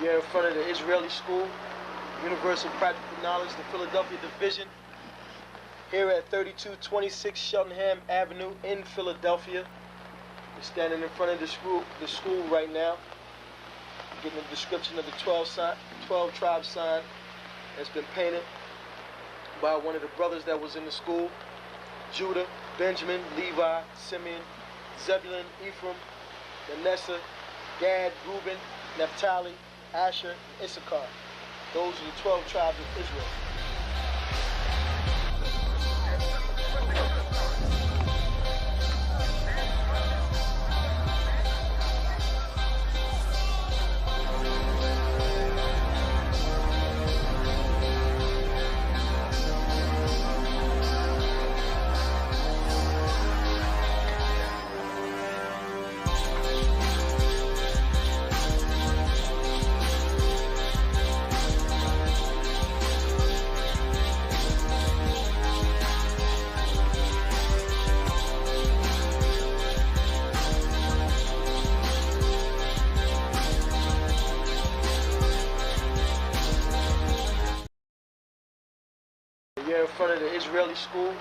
We're in front of the Israeli School, Universal Practical Knowledge, the Philadelphia Division, here at 3226 Cheltenham Avenue in Philadelphia. We're standing in front of the school right now, getting a description of the 12 tribe sign that's been painted by one of the brothers that was in the school: Judah, Benjamin, Levi, Simeon, Zebulun, Ephraim, Manasseh, Gad, Reuben, Naphtali, Asher, and Isupk. Those are the 12 tribes of Israel. We're in front of the Israeli School,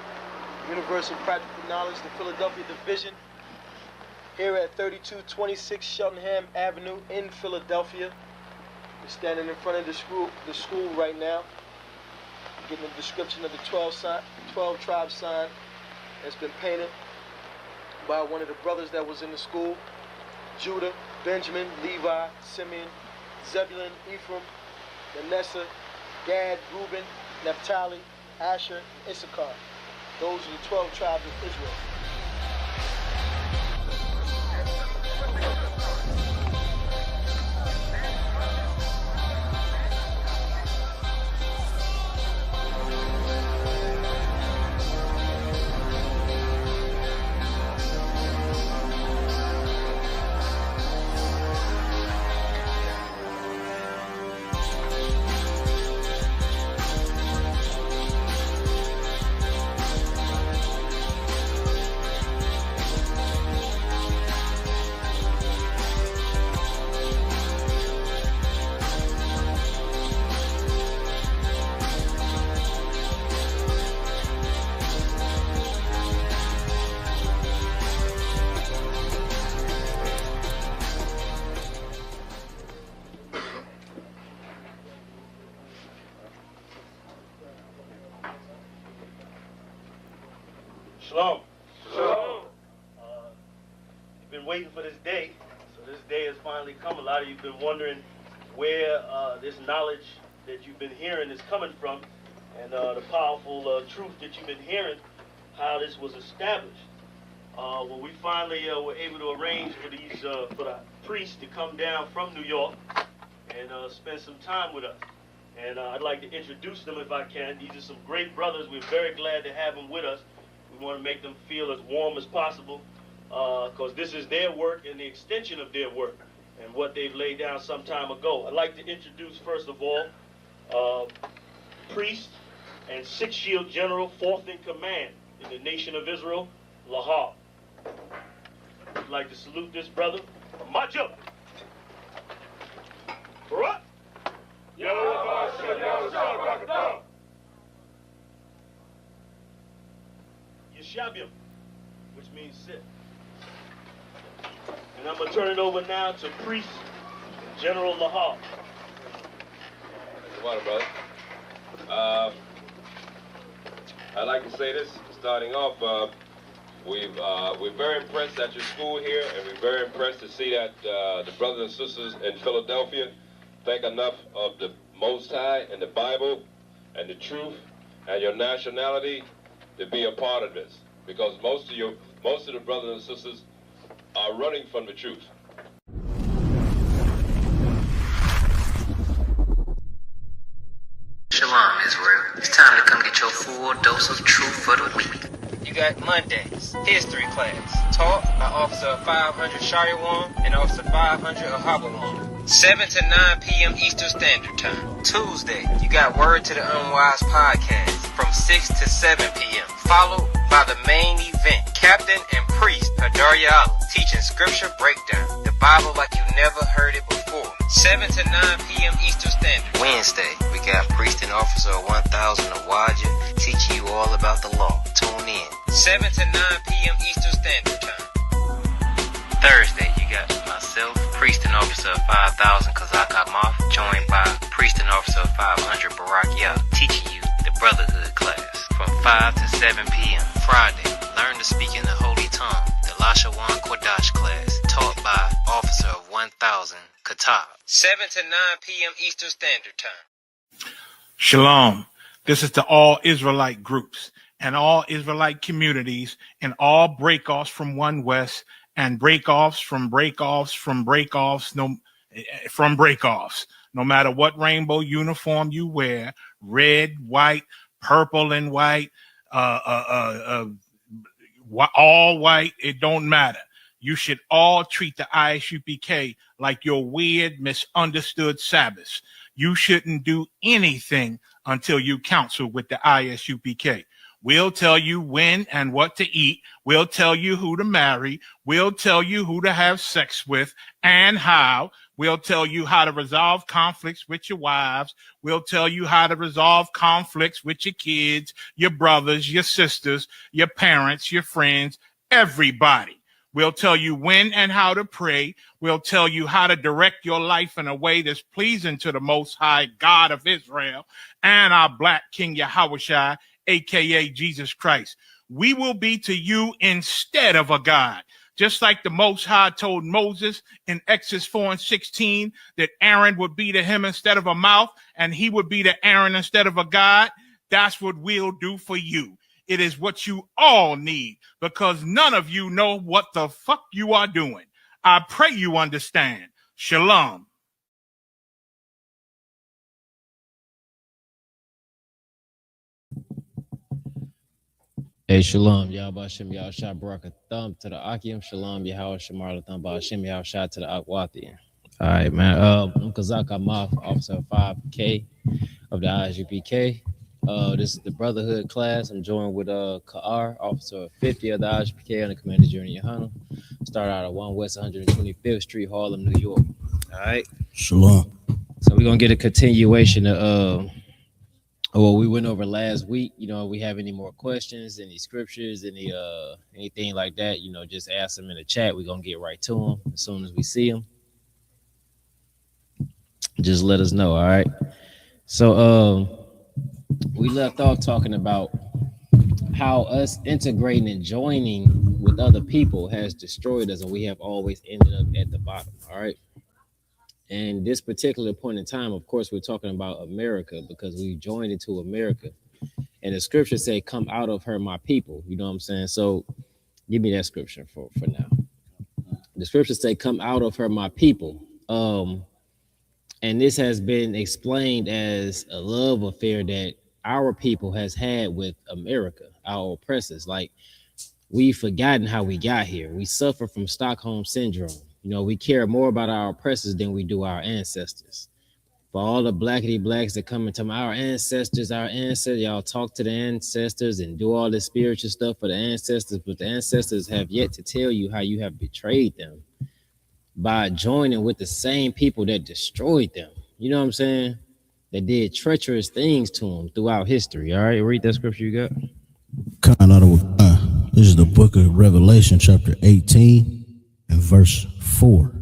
Universal Practical Knowledge, the Philadelphia Division, here at 3226 Cheltenham Avenue in Philadelphia. We're standing in front of the school right now, getting a description of the 12 tribe sign that's been painted by one of the brothers that was in the school: Judah, Benjamin, Levi, Simeon, Zebulun, Ephraim, Manasseh, Gad, Reuben, Naphtali, Asher, and Isupk. Those are the 12 tribes of Israel. Shalom. Shalom. You've been waiting for this day, so this day has finally come. A lot of you have been wondering where this knowledge that you've been hearing is coming from, and the powerful truth that you've been hearing, how this was established. Well, we finally were able to arrange for the priests to come down from New York and spend some time with us. And I'd like to introduce them if I can. These are some great brothers. We're very glad to have them with us. We want to make them feel as warm as possible, because this is their work and the extension of their work and what they've laid down some time ago. I'd like to introduce, first of all, priest and Sixth Shield General, 4th in command in the nation of Israel, Lahab. I'd like to salute this brother. Macho! Barak! Yeshabim, which means sit. And I'm going to turn it over now to Priest General Lahab. Water, brother. I'd like to say this, starting off, we're very impressed at your school here, and we're very impressed to see that the brothers and sisters in Philadelphia think enough of the Most High and the Bible and the truth and your nationality to be a part of this, because most of the brothers and sisters are running from the truth. Shalom, Israel. It's time to come get your full dose of truth for the week. You got Mondays, history class, taught by Officer 500 Shariwan and Officer 500 Ahabawan. 7 to 9 p.m. Eastern Standard Time. Tuesday, you got Word to the Unwise podcast from 6 to 7 p.m. Followed by the main event, Captain and Priest Hadaryala, teaching scripture breakdown, the Bible like you never heard it before. 7 to 9 p.m. Eastern Standard. Wednesday, we got Priest and Officer 1000 Awaja teaching you all about the law. Tune in. 7 to 9 p.m. Eastern Standard Time. Thursday, you got myself, Priest and Officer 5000 Kazak Moth, joined by Priest and Officer 500 Barak Yah, teaching you the Brotherhood class from 5 to 7 p.m. Friday, learn to speak in the Holy Tongue, the Lashawan Kodash class, taught by Officer 1000 Katab. 7 to 9 p.m. Eastern Standard Time. Shalom. This is to all Israelite groups and all Israelite communities and all breakoffs from One West and breakoffs from breakoffs from breakoffs from breakoffs. No matter what rainbow uniform you wear, red, white, purple and white, all white, it don't matter. You should all treat the ISUPK like your weird, misunderstood Sabbaths. You shouldn't do anything until you counsel with the ISUPK. We'll tell you when and what to eat. We'll tell you who to marry. We'll tell you who to have sex with and how. We'll tell you how to resolve conflicts with your wives. We'll tell you how to resolve conflicts with your kids, your brothers, your sisters, your parents, your friends, everybody. We'll tell you when and how to pray. We'll tell you how to direct your life in a way that's pleasing to the Most High God of Israel and our Black King Yahushua, a.k.a. Jesus Christ. We will be to you instead of a God. Just like the Most High told Moses in Exodus 4:16 that Aaron would be to him instead of a mouth and he would be to Aaron instead of a God, that's what we'll do for you. It is what you all need because none of you know what the fuck you are doing. I pray you understand. Shalom. Hey, shalom, Yahweh Shem Yahshua Baraka Thumb to the Akim, shalom, Yahweh Shemar Thumb Shem Yahshua to the Akwathian. All right, man. I'm Kazak Amath, Officer 5K of the ISUPK. This is the Brotherhood class. I'm joined with Ka'ar, Officer 50 of the ISUPK on the Commander Journey Yohana. Start out at 1 West 125th Street, Harlem, New York. All right. Shalom. So we're gonna get a continuation of what we went over last week. You know, if we have any more questions, any scriptures, anything like that, you know, just ask them in the chat. We're gonna get right to them as soon as we see them. Just let us know. All right. So we left off talking about how us integrating and joining with other people has destroyed us, and we have always ended up at the bottom. All right. And this particular point in time, of course, we're talking about America because we joined into America. And the scripture say, come out of her, my people. You know what I'm saying? So give me that scripture for now. The scripture say, come out of her, my people. And this has been explained as a love affair that our people has had with America, our oppressors. Like, we've forgotten how we got here. We suffer from Stockholm syndrome. You know, we care more about our oppressors than we do our ancestors. For all the blackity blacks that come into our ancestors, y'all talk to the ancestors and do all this spiritual stuff for the ancestors, but the ancestors have yet to tell you how you have betrayed them by joining with the same people that destroyed them. You know what I'm saying? That did treacherous things to them throughout history. All right, read that scripture you got. This is the book of Revelation, chapter 18 and verse 4.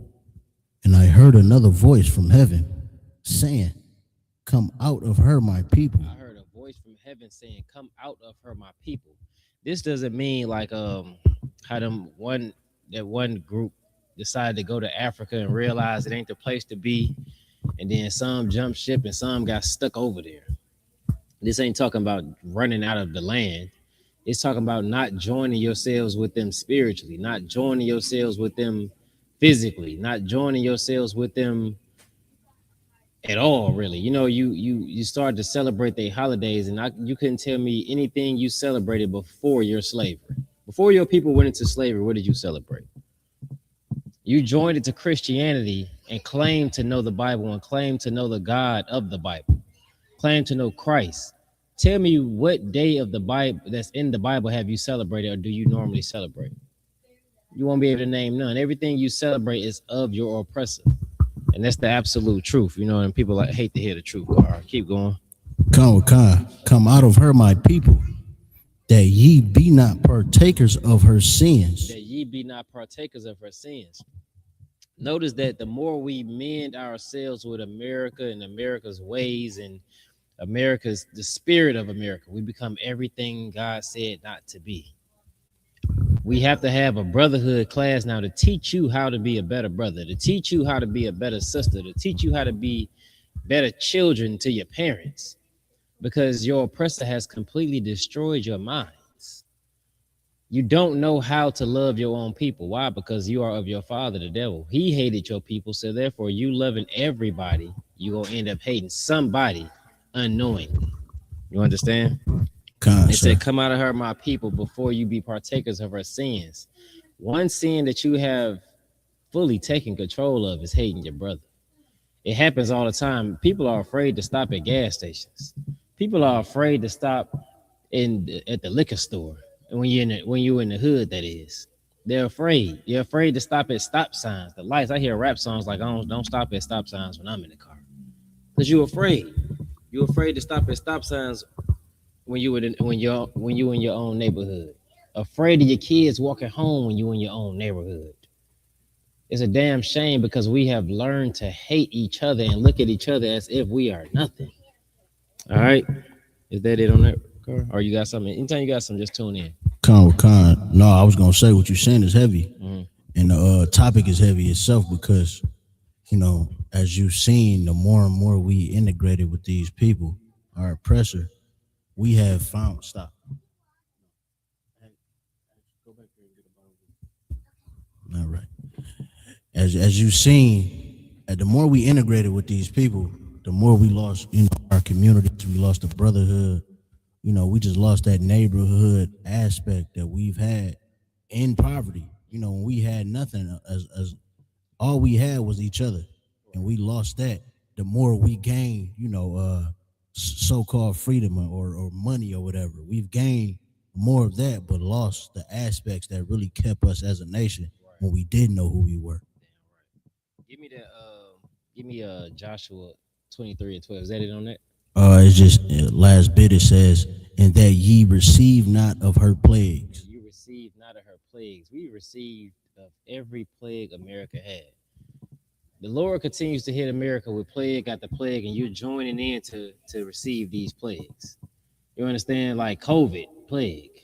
And I heard another voice from heaven saying, come out of her, my people. I heard a voice from heaven saying, come out of her, my people. This doesn't mean like how that one group decided to go to Africa and realize it ain't the place to be, and then some jumped ship and some got stuck over there. This ain't talking about running out of the land. It's talking about not joining yourselves with them spiritually, not joining yourselves with them physically, not joining yourselves with them at all, really. You know, you start to celebrate their holidays, and you couldn't tell me anything you celebrated before your slavery. Before your people went into slavery, what did you celebrate? You joined into Christianity and claimed to know the Bible and claimed to know the God of the Bible, claimed to know Christ. Tell me what day of the Bible that's in the Bible have you celebrated or do you normally celebrate? You won't be able to name none. Everything you celebrate is of your oppressor. And that's the absolute truth, you know, and people like hate to hear the truth. All right, keep going. Come out of her, my people, that ye be not partakers of her sins. That ye be not partakers of her sins. Notice that the more we mend ourselves with America and America's ways and the spirit of America, we become everything God said not to be. We have to have a brotherhood class now to teach you how to be a better brother, to teach you how to be a better sister, to teach you how to be better children to your parents, because your oppressor has completely destroyed your minds. You don't know how to love your own people. Why? Because you are of your father, the devil. He hated your people, so therefore you loving everybody, you're going to end up hating somebody unknowingly. You understand? It said, come out of her, my people, before you be partakers of her sins. One sin that you have fully taken control of is hating your brother. It happens all the time. People are afraid to stop at gas stations. People are afraid to stop at the liquor store. And when you're in the hood, that is. They're afraid. You're afraid to stop at stop signs, the lights. I hear rap songs like, don't stop at stop signs when I'm in the car. Because you're afraid. You're afraid to stop at stop signs when you're in your own neighborhood. Afraid of your kids walking home when you're in your own neighborhood. It's a damn shame because we have learned to hate each other and look at each other as if we are nothing. All right. Is that it on that? Or you got something? Anytime you got something, just tune in. No, I was gonna say what you're saying is heavy, and the topic is heavy itself because, you know, as you've seen, the more and more we integrated with these people, our oppressor, we have found. Stop. All right. As you've seen, the more we integrated with these people, the more we lost, you know, our communities. We lost the brotherhood. You know, we just lost that neighborhood aspect that we've had in poverty. You know, when we had nothing, as all we had was each other, and we lost that. The more we gained, you know, so-called freedom or money or whatever, we've gained more of that, but lost the aspects that really kept us as a nation when we didn't know who we were. Give me that. Give me Joshua 23:12. Is that it on that? It's just last bit. It says, "And that ye receive not of her plagues." You receive not of her plagues. We received of every plague America had. The Lord continues to hit America with plague after plague, and you're joining in to receive these plagues. You understand? Like COVID plague,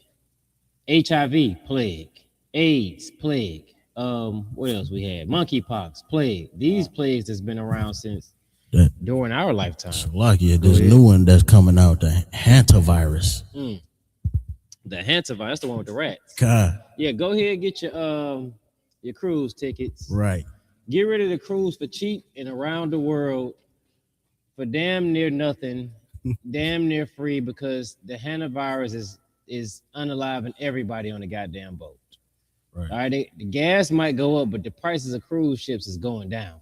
HIV plague, AIDS plague. What else we had? Monkeypox plague. These plagues has been around since during our lifetime. Lucky, there's a new one that's coming out, the hantavirus. The hantavirus, that's the one with the rats. God. Yeah, go ahead and get your cruise tickets. Right. Get rid of the cruise for cheap and around the world for damn near nothing, damn near free, because the hantavirus is unaliving everybody on the goddamn boat. Right. All right, the gas might go up, but the prices of cruise ships is going down.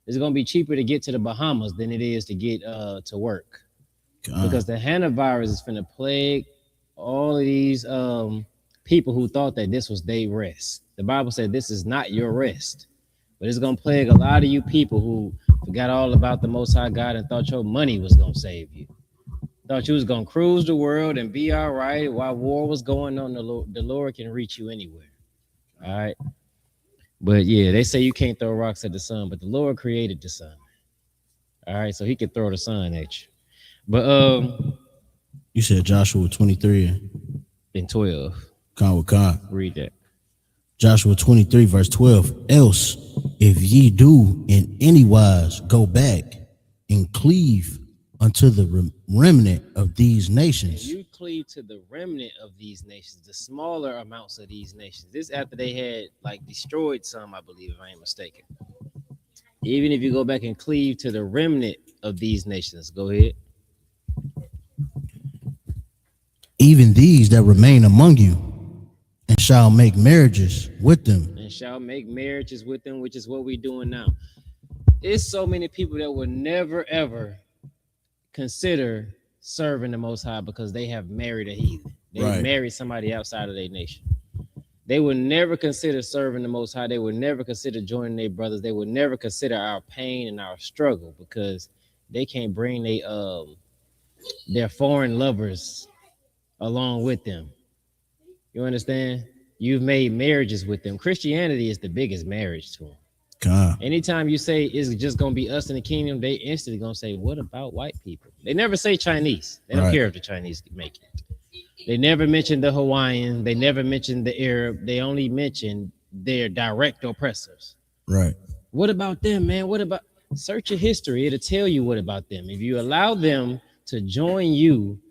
It's going to be cheaper to get to the Bahamas than it is to get to work. Because the hantavirus is finna plague all of these people who thought that this was their rest. The Bible said this is not your rest, but it's going to plague a lot of you people who forgot all about the Most High God and thought your money was going to save you. Thought you was going to cruise the world and be all right while war was going on. The Lord can reach you anywhere. All right. But yeah, they say you can't throw rocks at the sun, but the Lord created the sun. All right, so he can throw the sun at you. But you said Joshua 23 and 12. Read that. Joshua 23, verse 12. Else, if ye do in any wise go back and cleave unto the remnant of these nations. You cleave to the remnant of these nations, the smaller amounts of these nations. This after they had like destroyed some, I believe, if I ain't mistaken. Even if you go back and cleave to the remnant of these nations, go ahead. Even these that remain among you, and shall make marriages with them. And shall make marriages with them, which is what we're doing now. There's so many people that will never, ever consider serving the Most High because they have married a heathen. They Right. married somebody outside of their nation. They would never consider serving the Most High. They would never consider joining their brothers. They would never consider our pain and our struggle because they can't bring their foreign lovers along with them. You understand? You've made marriages with them. Christianity is the biggest marriage to them. God. Anytime you say it's just gonna be us in the kingdom, they instantly gonna say, "What about white people?" They never say Chinese. They don't Right. care if the Chinese make it. They never mention the Hawaiian. They never mention the Arab. They only mention their direct oppressors. Right. What about them, man? What about search your history? It'll tell you what about them. If you allow them to join you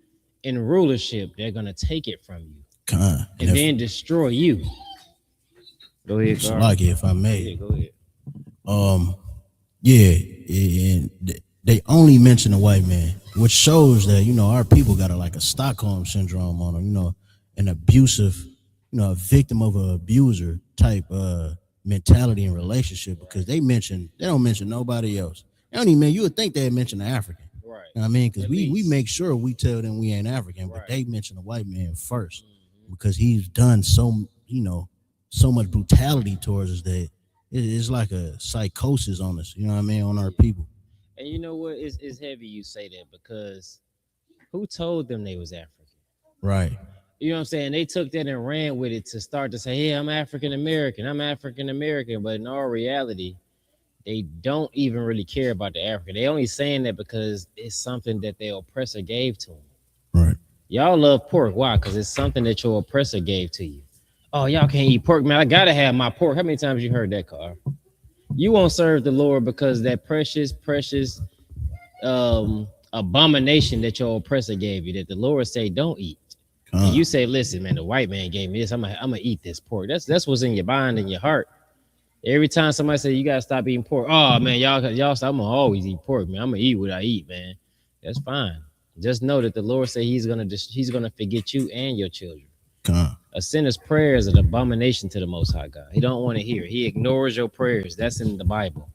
in rulership, they're gonna take it from you God. and then destroy you. Go ahead, Carl. Like it, if I Yeah, may. go ahead. Yeah, and they only mention the white man, which shows that our people got a Stockholm syndrome on them, an abusive, a victim of an abuser type mentality and relationship because they don't mention nobody else. They don't even you would think they'd mention the African. Right. You know what I mean? Because At we least. make sure we tell them we ain't African, but Right. they mention the white man first because he's done so much brutality towards us that it's like a psychosis on us, on our people. And you know what? It's heavy you say that because who told them they was African? Right. You know what I'm saying? They took that and ran with it to start to say, "Hey, I'm African American. I'm African American." But in all reality, they don't even really care about the African. They only saying that because it's something that their oppressor gave to them. Right. Y'all love pork. Why? Because it's something that your oppressor gave to you. Oh, y'all can't eat pork, man. I gotta have my pork. How many times you heard that, Carl? You won't serve the Lord because that precious abomination that your oppressor gave you, that the Lord say don't eat. And you say, "Listen, man, the white man gave me this. I'm gonna eat this pork." That's what's in your mind and your heart. Every time somebody say you gotta stop eating pork, oh man, y'all stop. I'm gonna always eat pork, man. I'm gonna eat what I eat, man. That's fine. Just know that the Lord say He's gonna forget you and your children. A sinner's prayer is an abomination to the Most High God. He don't want to hear. He ignores your prayers. That's in the Bible.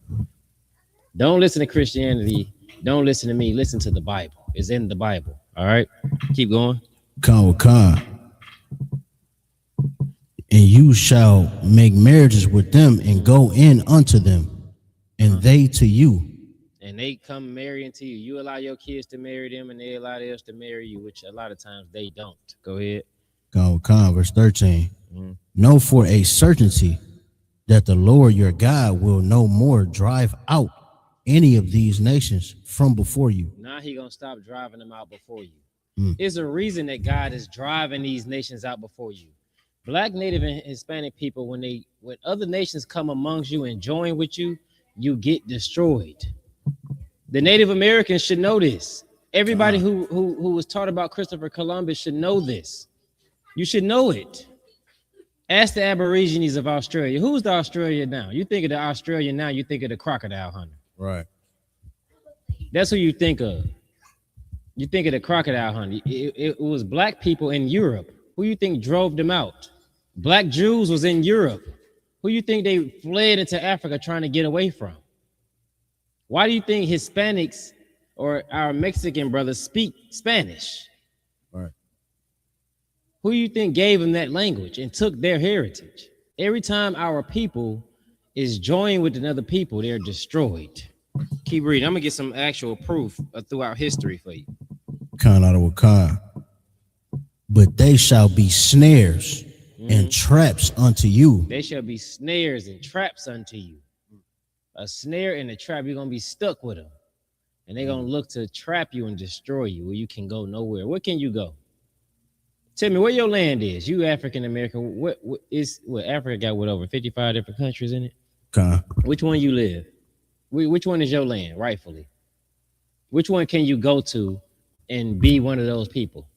Don't listen to Christianity. Don't listen to me. Listen to the Bible. It's in the Bible. All right. Keep going. Khan. And you shall make marriages with them and go in unto them, and they to you. And they come marrying to you. You allow your kids to marry them, and they allow theirs to marry you, which a lot of times they don't. Go ahead. Khan, verse 13. Know for a certainty that the Lord your God will no more drive out any of these nations from before you. Now He gonna stop driving them out before you. There's a reason that God is driving these nations out before you. Black, Native, and Hispanic people, when other nations come amongst you and join with you, you get destroyed. The Native Americans should know this. Everybody who was taught about Christopher Columbus should know this. You should know it. Ask the Aborigines of Australia. Who's the Australia now? You think of the Australian now, you think of the crocodile hunter. Right. That's who you think of. You think of the crocodile hunter. It was black people in Europe. Who you think drove them out? Black Jews was in Europe. Who you think they fled into Africa trying to get away from? Why do you think Hispanics or our Mexican brothers speak Spanish? Right. Who you think gave them that language and took their heritage? Every time our people is joined with another people, they're destroyed. Keep reading. I'm gonna get some actual proof throughout history for you. Khan out of Wakan. But they shall be snares and traps unto you. They shall be snares and traps unto you. A snare and a trap, you're gonna be stuck with them, and they're gonna look to trap you and destroy you where you can go nowhere. Where can you go? Tell me where your land is. You African American. What Africa got? What, over 55 different countries in it? Khan. Which one you live? Which one is your land rightfully? Which one can you go to and be one of those people?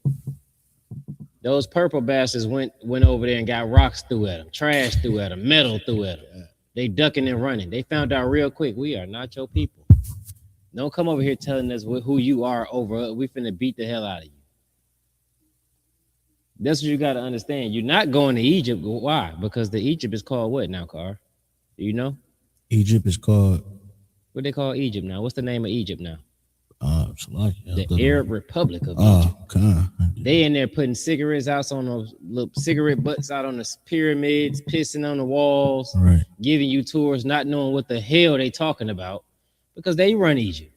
Those purple bastards went over there and got rocks through at them, trash through at them, metal through at them. They ducking and running. They found out real quick, we are not your people. Don't come over here telling us who you are over. We finna beat the hell out of you. That's what you got to understand. You're not going to Egypt. Why? Because the Egypt is called what now, Car? Do you know? Egypt is called. What they call Egypt now? What's the name of Egypt now? The Arab Republic of Egypt. They in there putting cigarettes out on those little cigarette butts out on the pyramids, pissing on the walls, right, giving you tours, not knowing what the hell they talking about, because they run Egypt.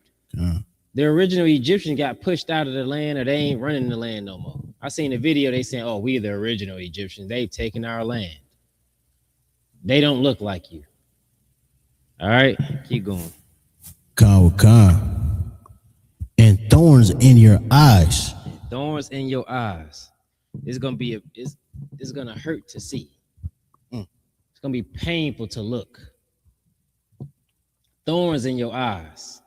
The original Egyptians got pushed out of the land, or they ain't running the land no more. I seen a video, they saying, oh, we the original Egyptians. They've taken our land. They don't look like you. All right, keep going. And thorns in your eyes. Thorns in your eyes. It's gonna be it's gonna hurt to see. It's gonna be painful to look. Thorns in your eyes.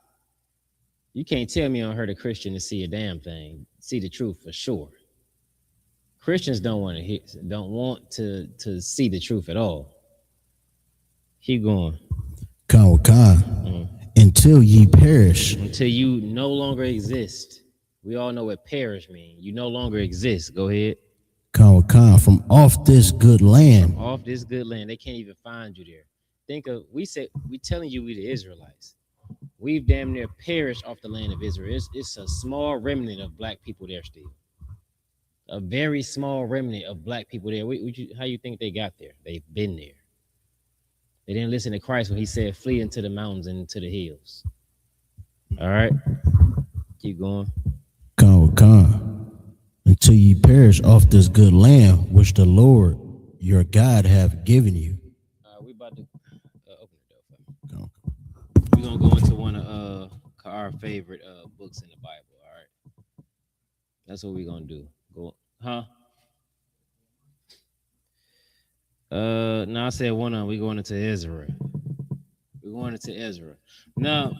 You can't tell me I heard a Christian to see a damn thing, see the truth for sure. Christians don't want to see the truth at all. Keep going. Until ye perish. Until you no longer exist. We all know what perish means. You no longer exist. Go ahead. From off this good land. From off this good land. They can't even find you there. Think of, we telling you we the Israelites. We've damn near perished off the land of Israel. It's a small remnant of black people there still. A very small remnant of black people there. How you think they got there? They've been there. They didn't listen to Christ when he said, flee into the mountains and into the hills. All right. Keep going. Until ye perish off this good land, which the Lord your God hath given you. We about to open the door for me. We're going to go into one of our favorite books in the Bible. All right. That's what we're going to do. Go. Huh? No, I said one of them. We're going into Ezra. We're going into Ezra. Now,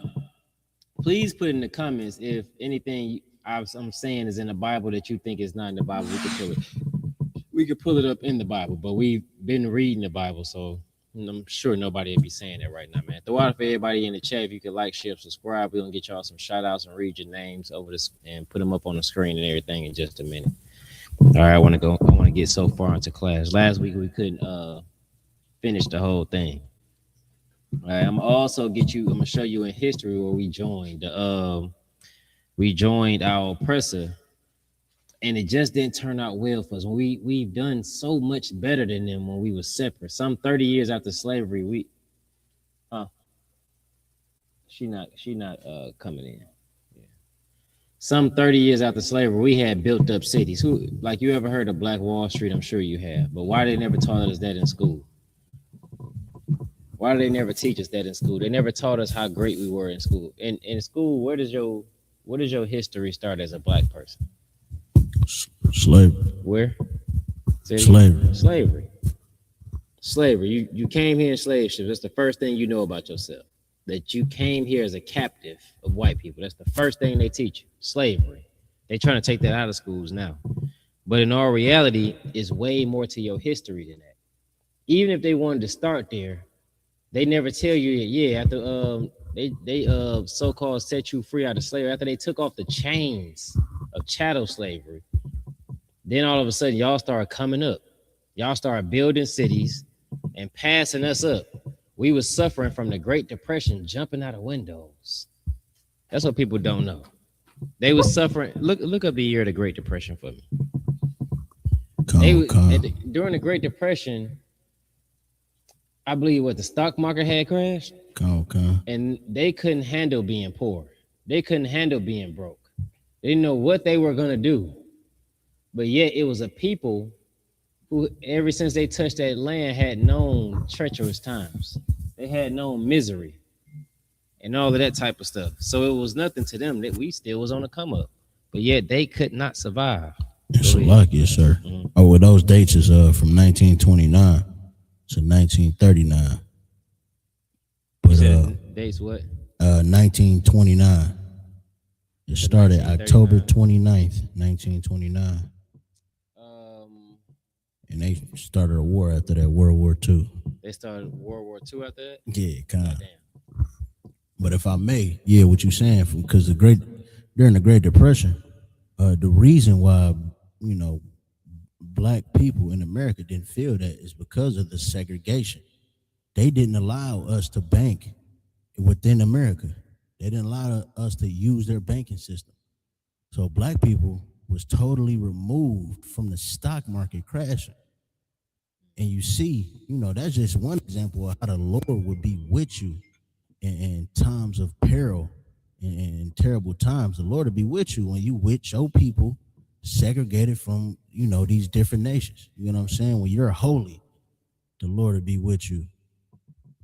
please put in the comments if anything I'm saying is in the Bible that you think is not in the Bible. We could pull it up in the Bible, but we've been reading the Bible, so I'm sure nobody will be saying that right now, man. Throw out for everybody in the chat. If you could like, share, subscribe, we're gonna get y'all some shout outs and read your names over this and put them up on the screen and everything in just a minute. All right, I want to get so far into class. Last week we couldn't finish the whole thing. All right, I'm gonna show you in history where we joined our oppressor, and it just didn't turn out well for us. We've done so much better than them when we were separate. Some 30 years after slavery, she not coming in. Some 30 years after slavery, we had built up cities. Like, you ever heard of Black Wall Street? I'm sure you have. But why they never taught us that in school? Why did they never teach us that in school? They never taught us how great we were in school. In school, where does your history start as a black person? Slavery. Where? Slavery. Slavery. You came here in slave ships. That's the first thing you know about yourself. That you came here as a captive of white people. That's the first thing they teach you. Slavery. They're trying to take that out of schools now. But in all reality, it's way more to your history than that. Even if they wanted to start there, they never tell you that, yeah, after they so-called set you free out of slavery, after they took off the chains of chattel slavery, then all of a sudden y'all started coming up. Y'all started building cities and passing us up. We were suffering from the Great Depression, jumping out of windows. That's what people don't know. They were suffering. Look up the year of the Great Depression for me. During the Great Depression, I believe the stock market had crashed. And they couldn't handle being poor. They couldn't handle being broke. They didn't know what they were going to do. But yet it was a people who, ever since they touched that land, had known treacherous times. They had known misery and all of that type of stuff. So it was nothing to them that we still was on the come up. But yet they could not survive. It's a luck, yes, sir. Mm-hmm. Oh, well, those dates is from 1929 to 1939. But dates what? 1929. It started October 29th, 1929. And they started a war after that, World War II. They started World War II after that? Yeah, kind of. But if I may, what you're saying, because during the Great Depression, the reason why, black people in America didn't feel that is because of the segregation. They didn't allow us to bank within America. They didn't allow us to use their banking system. So black people was totally removed from the stock market crashing. And you see, that's just one example of how the Lord would be with you in times of peril and terrible times. The Lord will be with you when you with your people segregated from, these different nations. You know what I'm saying? When you're holy, the Lord will be with you.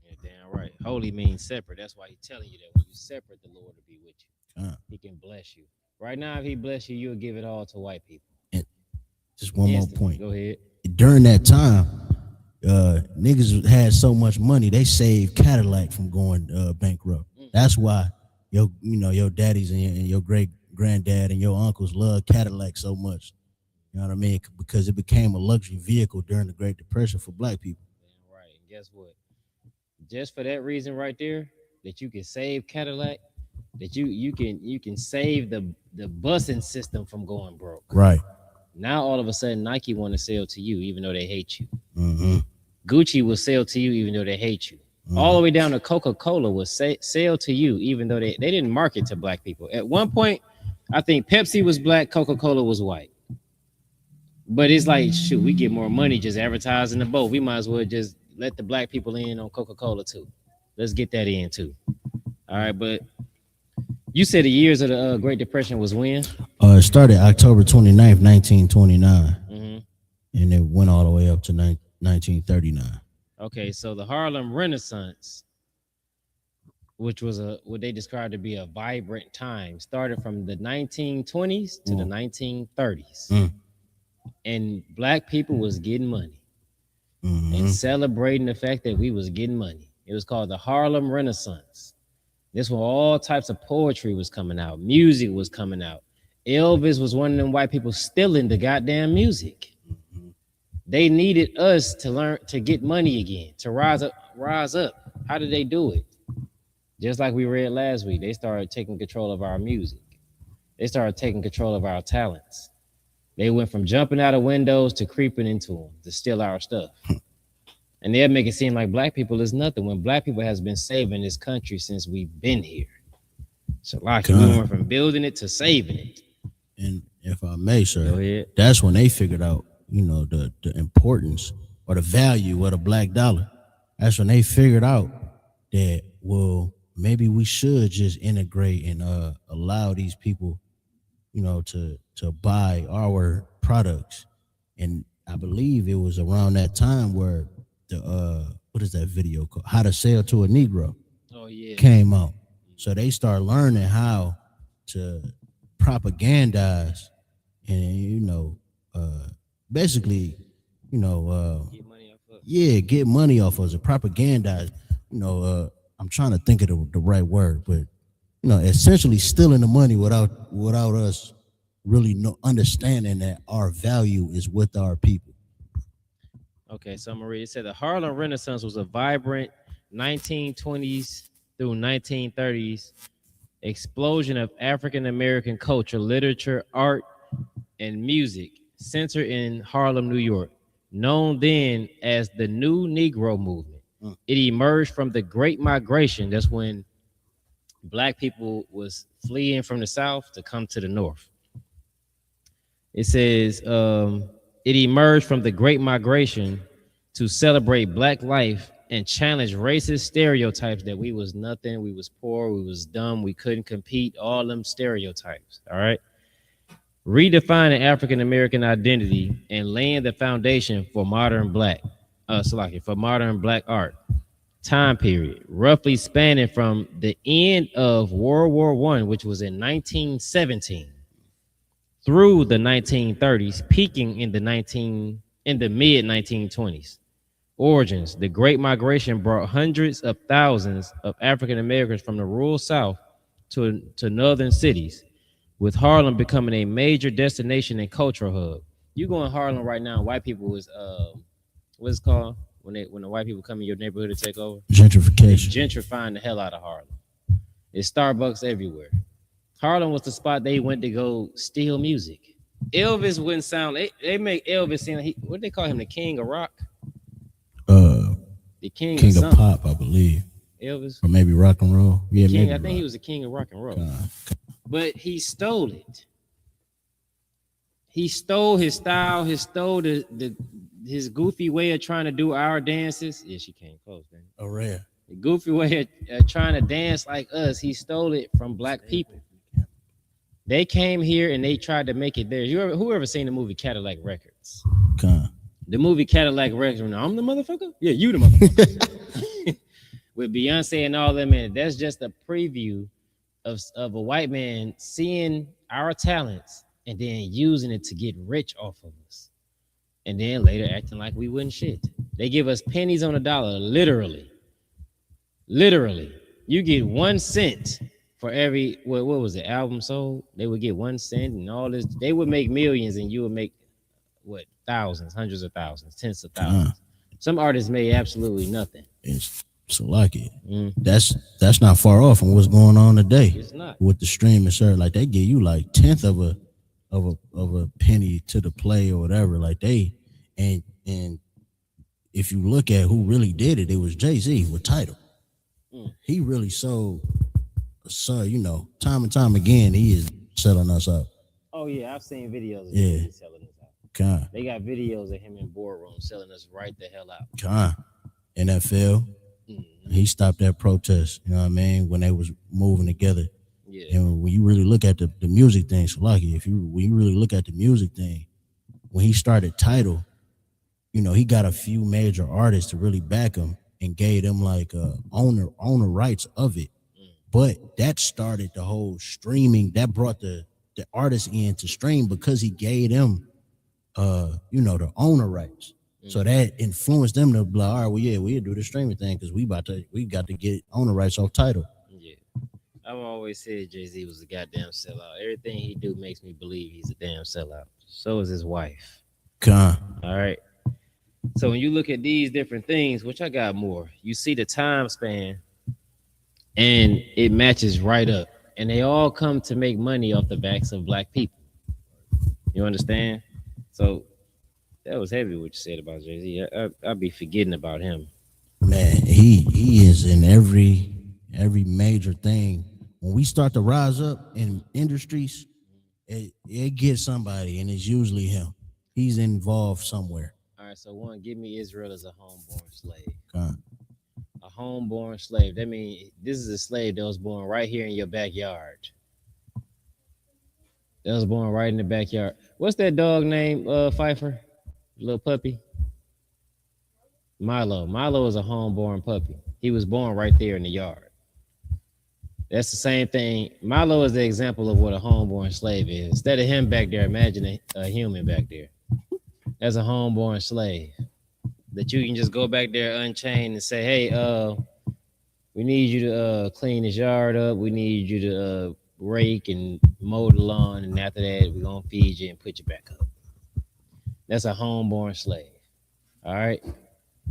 Yeah, damn right. Holy means separate. That's why he's telling you that when you separate, the Lord will be with you. He can bless you. Right now, if he bless you, you'll give it all to white people. And just one more point. Go ahead. During that time, niggas had so much money they saved Cadillac from going bankrupt. That's why your daddies and your great granddad and your uncles love Cadillac so much. You know what I mean? Because it became a luxury vehicle during the Great Depression for black people. Damn right. And guess what? Just for that reason right there, that you can save Cadillac, that you can save the busing system from going broke. Right. Now all of a sudden Nike want to sell to you even though they hate you. Mm-hmm. Gucci will sell to you even though they hate you. Mm-hmm. All the way down to Coca-Cola will sell to you even though they didn't market to black people. At one point, I think Pepsi was black, Coca-Cola was white. But it's like, shoot, we get more money just advertising the both. We might as well just let the black people in on Coca-Cola too. Let's get that in too. All right, but you said the years of the Great Depression was when? It started October 29th, 1929. Mm-hmm. And it went all the way up to 1939. Okay, so the Harlem Renaissance, which was what they described to be a vibrant time, started from the 1920s to the 1930s. And black people was getting money and celebrating the fact that we was getting money. It was called the Harlem Renaissance. This when all types of poetry was coming out. Music was coming out. Elvis was one of them white people stealing the goddamn music. They needed us to learn to get money again, to rise up. How did they do it? Just like we read last week, they started taking control of our music. They started taking control of our talents. They went from jumping out of windows to creeping into them to steal our stuff. And they'll make it seem like black people is nothing when black people has been saving this country since we've been here. So like we went from building it to saving it. And if I may, sir, that's when they figured out, the importance or the value of the black dollar. That's when they figured out that, well, maybe we should just integrate and allow these people, to buy our products. And I believe it was around that time where the what is that video called? How to Sell to a Negro came out. So they start learning how to propagandize and basically get money off of us and propagandize. I'm trying to think of the right word, but essentially stealing the money without us really understanding that our value is with our people. Okay, so I'm gonna read. It said the Harlem Renaissance was a vibrant 1920s through 1930s explosion of African American culture, literature, art, and music centered in Harlem, New York, known then as the New Negro Movement. It emerged from the Great Migration. That's when black people was fleeing from the South to come to the North. It says it emerged from the Great Migration to celebrate black life and challenge racist stereotypes that we was nothing, we was poor, we was dumb, we couldn't compete, all them stereotypes, all right? Redefining African American identity and laying the foundation for modern black art time period, roughly spanning from the end of World War I, which was in 1917, through the 1930s, peaking in the mid 1920s. Origins: the Great Migration brought hundreds of thousands of African Americans from the rural South to northern cities, with Harlem becoming a major destination and cultural hub. You go in Harlem right now, white people is what's it called when the white people come in your neighborhood to take over? Gentrification. Gentrifying the hell out of Harlem. It's Starbucks everywhere. Harlem was the spot they went to go steal music. Elvis wouldn't sound. They make Elvis seem like what they call him, the king of rock. The king of pop, I believe. Elvis? Or maybe rock and roll. Yeah, King, maybe. I think rock. he was the king of rock and roll. But he stole it. He stole his style. He stole his goofy way of trying to do our dances. Yeah, she came close, man. Oh, rare. The goofy way of trying to dance like us. He stole it from black people. They came here and they tried to make it theirs. Whoever seen the movie Cadillac Records? The movie Cadillac Records. I'm the motherfucker. Yeah, you the motherfucker. With Beyonce and all them in it. That's just a preview of a white man seeing our talents and then using it to get rich off of us, and then later acting like we wouldn't shit. They give us pennies on a dollar, literally. You get 1 cent for every what was it album sold. They would get 1 cent and all this. They would make millions, and you would make what, thousands, hundreds of thousands, tens of thousands. Some artists made absolutely nothing. So like it, that's not far off from what's going on today. It's not. With the streaming service. Like they give you like 1/10 of a penny to the play or whatever. Like they and if you look at who really did it, it was Jay-Z with Tidal. He really sold, time and time again, he is selling us out. Oh yeah, I've seen videos of him selling us out. They got videos of him in boardroom selling us right the hell out. NFL. He stopped that protest, you know what I mean, when they was moving together. Yeah. And when you really look at the music thing, so lucky, when you really look at the music thing, when he started Tidal, he got a few major artists to really back him and gave them like owner rights of it. But that started the whole streaming. That brought the artists in to stream because he gave them the owner rights. So that influenced them to be like, all right, well, yeah, we'll do the streaming thing because we got to get owner rights off Tidal. Yeah. I've always said Jay-Z was a goddamn sellout. Everything he do makes me believe he's a damn sellout. So is his wife. All right. So when you look at these different things, which I got more, you see the time span and it matches right up. And they all come to make money off the backs of black people. You understand? So that was heavy what you said about Jay-Z. I'll be forgetting about him. Man, he is in every major thing. When we start to rise up in industries, it gets somebody, and it's usually him. He's involved somewhere. All right, so one, give me Israel as a homeborn slave. A homeborn slave. That means this is a slave that was born right here in your backyard. That was born right in the backyard. What's that dog name, Pfeiffer? Little puppy? Milo. Milo is a homeborn puppy. He was born right there in the yard. That's the same thing. Milo is the example of what a homeborn slave is. Instead of him back there, imagine a human back there. That's a homeborn slave that you can just go back there unchained and say, hey, we need you to clean this yard up. We need you to rake and mow the lawn. And after that, we're going to feed you and put you back up. That's a homeborn slave. All right.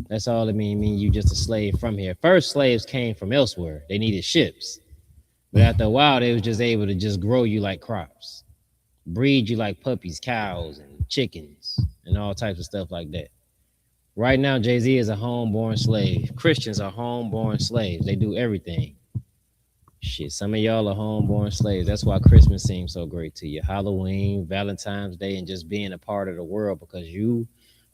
That's all it means. It means you just a slave from here. First, slaves came from elsewhere. They needed ships. But after a while, they was just able to just grow you like crops, breed you like puppies, cows, and chickens, and all types of stuff like that. Right now, Jay-Z is a homeborn slave. Christians are homeborn slaves. They do everything. Shit, some of y'all are homeborn slaves. That's why Christmas seems so great to you. Halloween, Valentine's Day, and just being a part of the world because you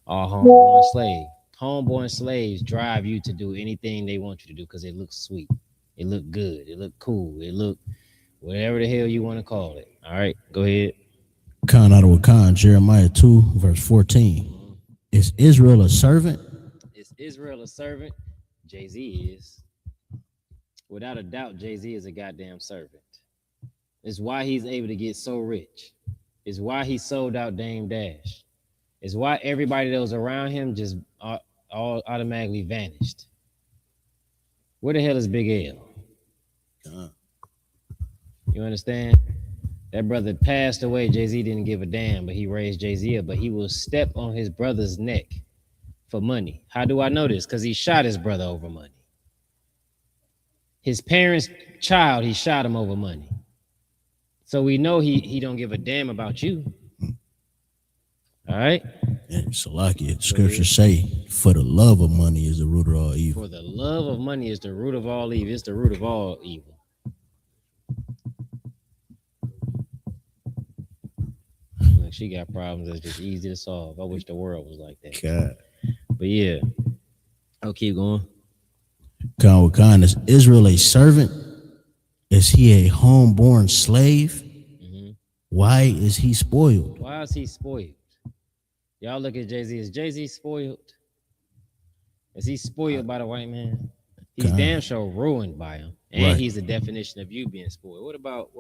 are a homeborn slave. Homeborn slaves drive you to do anything they want you to do because it looks sweet. It look good. It look cool. It look whatever the hell you want to call it. All right, go ahead. Khan out of Wakan, Jeremiah 2, verse 14. Is Israel a servant? Is Israel a servant? Jay-Z is. Without a doubt, Jay-Z is a goddamn servant. It's why he's able to get so rich. It's why he sold out Dame Dash. It's why everybody that was around him just all automatically vanished. Where the hell is Big L? You understand? That brother passed away. Jay-Z didn't give a damn, but he raised Jay-Z up. But he will step on his brother's neck for money. How do I know this? Because he shot his brother over money. His parents' child, he shot him over money. So we know he don't give a damn about you. All right? And Salakia, scriptures say, for the love of money is the root of all evil. For the love of money is the root of all evil. It's the root of all evil. Look, she got problems that's just easy to solve. I wish the world was like that. God. But yeah. I'll keep going. Khan with Khan, is Israel a servant? Is he a homeborn slave? Mm-hmm. Why is he spoiled? Why is he spoiled? Y'all look at Jay-Z. Is Jay-Z spoiled? Is he spoiled by the white man? He's damn sure ruined by him. And Right. he's the definition of you being spoiled. What about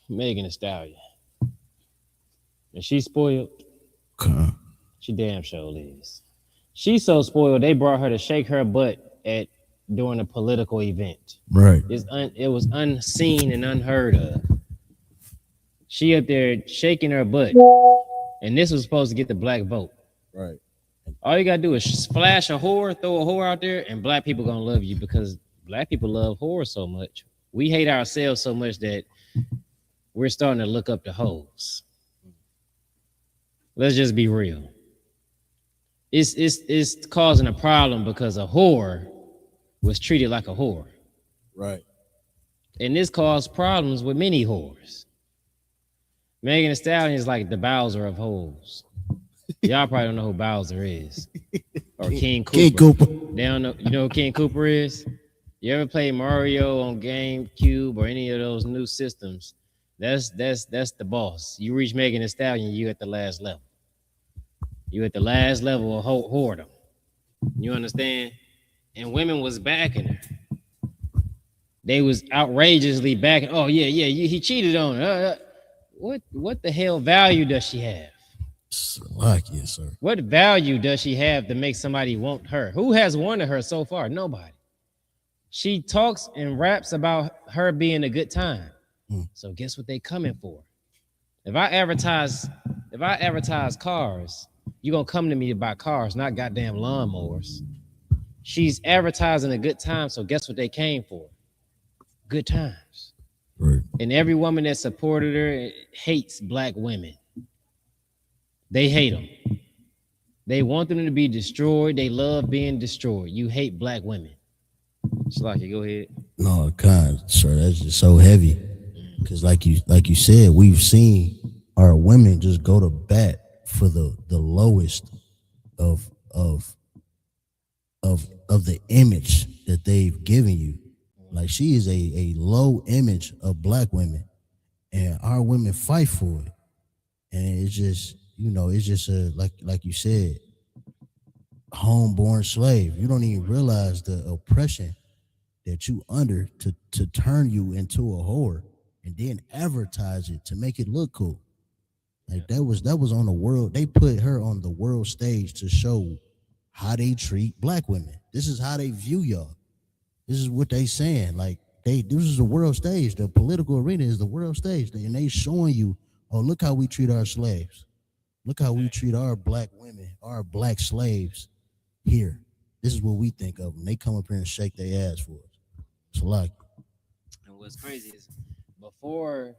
Megan Thee Stallion? Is she spoiled? Khan. She damn sure is. She's so spoiled, they brought her to shake her butt during a political event. Right. It was unseen and unheard of. She up there shaking her butt, and this was supposed to get the black vote. Right. All you gotta do is flash a whore, throw a whore out there, and black people gonna love you because black people love whores so much. We hate ourselves so much that we're starting to look up to hoes. Let's just be real. It's causing a problem because a whore was treated like a whore. Right. And this caused problems with many whores. Megan Thee Stallion is like the Bowser of hoes. Y'all probably don't know who Bowser is. Or King Cooper. King Cooper. They don't know. You know who King Cooper is? You ever play Mario on GameCube or any of those new systems? That's the boss. You reach Megan Thee Stallion, you at the last level. You at the last level of whoredom. You understand? And women was backing her. They was outrageously backing. Oh yeah, he cheated on her. What the hell value does she have? Salakia, sir. What value does she have to make somebody want her? Who has wanted her so far? Nobody. She talks and raps about her being a good time. So guess what they coming for? If I advertise cars, you gonna come to me to buy cars, not goddamn lawnmowers. She's advertising a good time, so guess what they came for? Good times. Right. And every woman that supported her hates black women. They hate them. They want them to be destroyed. They love being destroyed. You hate black women. Slaki, go ahead. No, Khan, sir, that's just so heavy. Because like you said, we've seen our women just go to bat for the lowest of the image that they've given you. Like, she is a low image of black women, and our women fight for it. And it's just, it's just like you said, homeborn slave. You don't even realize the oppression that you under to turn you into a whore and then advertise it to make it look cool. Like, that was on the world. They put her on the world stage to show how they treat black women. This is how they view y'all. This is what they saying. Like, this is the world stage. The political arena is the world stage. And they showing you, oh, look how we treat our slaves. Look how we treat our black women, our black slaves here. This is what we think of them. They come up here and shake their ass for us. It's like. And what's crazy is before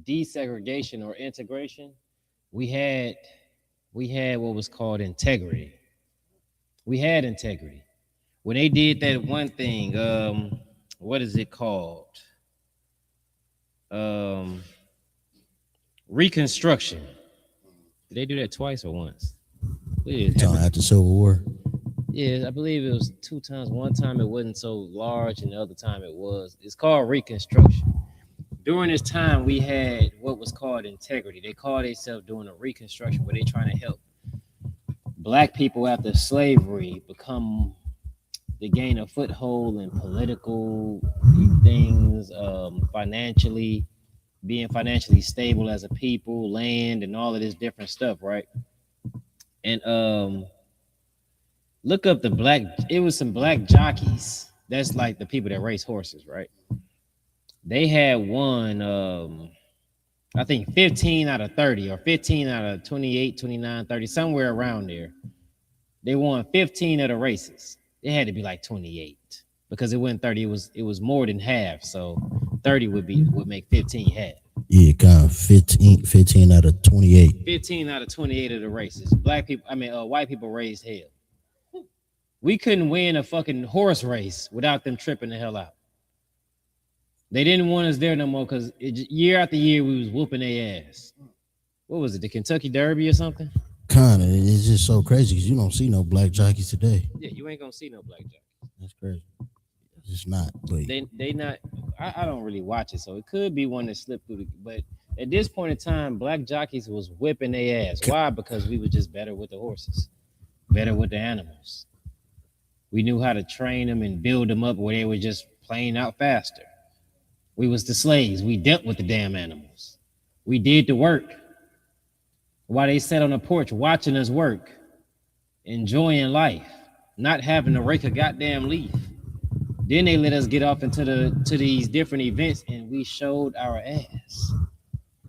desegregation or integration, we had what was called integrity. We had integrity. When they did that one thing, what is it called? Reconstruction. Did they do that twice or once? After Civil War. Yeah, I believe it was 2 times. One time it wasn't so large, and the other time it was. It's called Reconstruction. During this time, we had what was called integrity. They called themselves doing a reconstruction where they trying to help black people after slavery to gain a foothold in political things, financially, being financially stable as a people, land, and all of this different stuff, right? And look up it was some black jockeys. That's like the people that race horses, right? They had won, I think 15 out of 30 or 15 out of 28, 29, 30, somewhere around there. They won 15 of the races. It had to be like 28 because it wasn't 30. It was more than half. So 30 would make 15 half. Yeah, kind of 15 out of 28. 15 out of 28 of the races. White people raised hell. We couldn't win a fucking horse race without them tripping the hell out. They didn't want us there no more because year after year we was whooping their ass. What was it, the Kentucky Derby or something? Kind of. It's just so crazy because you don't see no black jockeys today. Yeah, you ain't gonna see no black jockeys. That's crazy. It's just not. But They not. I don't really watch it, so it could be one that slipped through. But at this point in time, black jockeys was whipping their ass. Why? Because we were just better with the horses, better with the animals. We knew how to train them and build them up where they were just playing out faster. We was the slaves. We dealt with the damn animals. We did the work. While they sat on the porch watching us work, enjoying life, not having to rake a goddamn leaf. Then they let us get off into these different events and we showed our ass.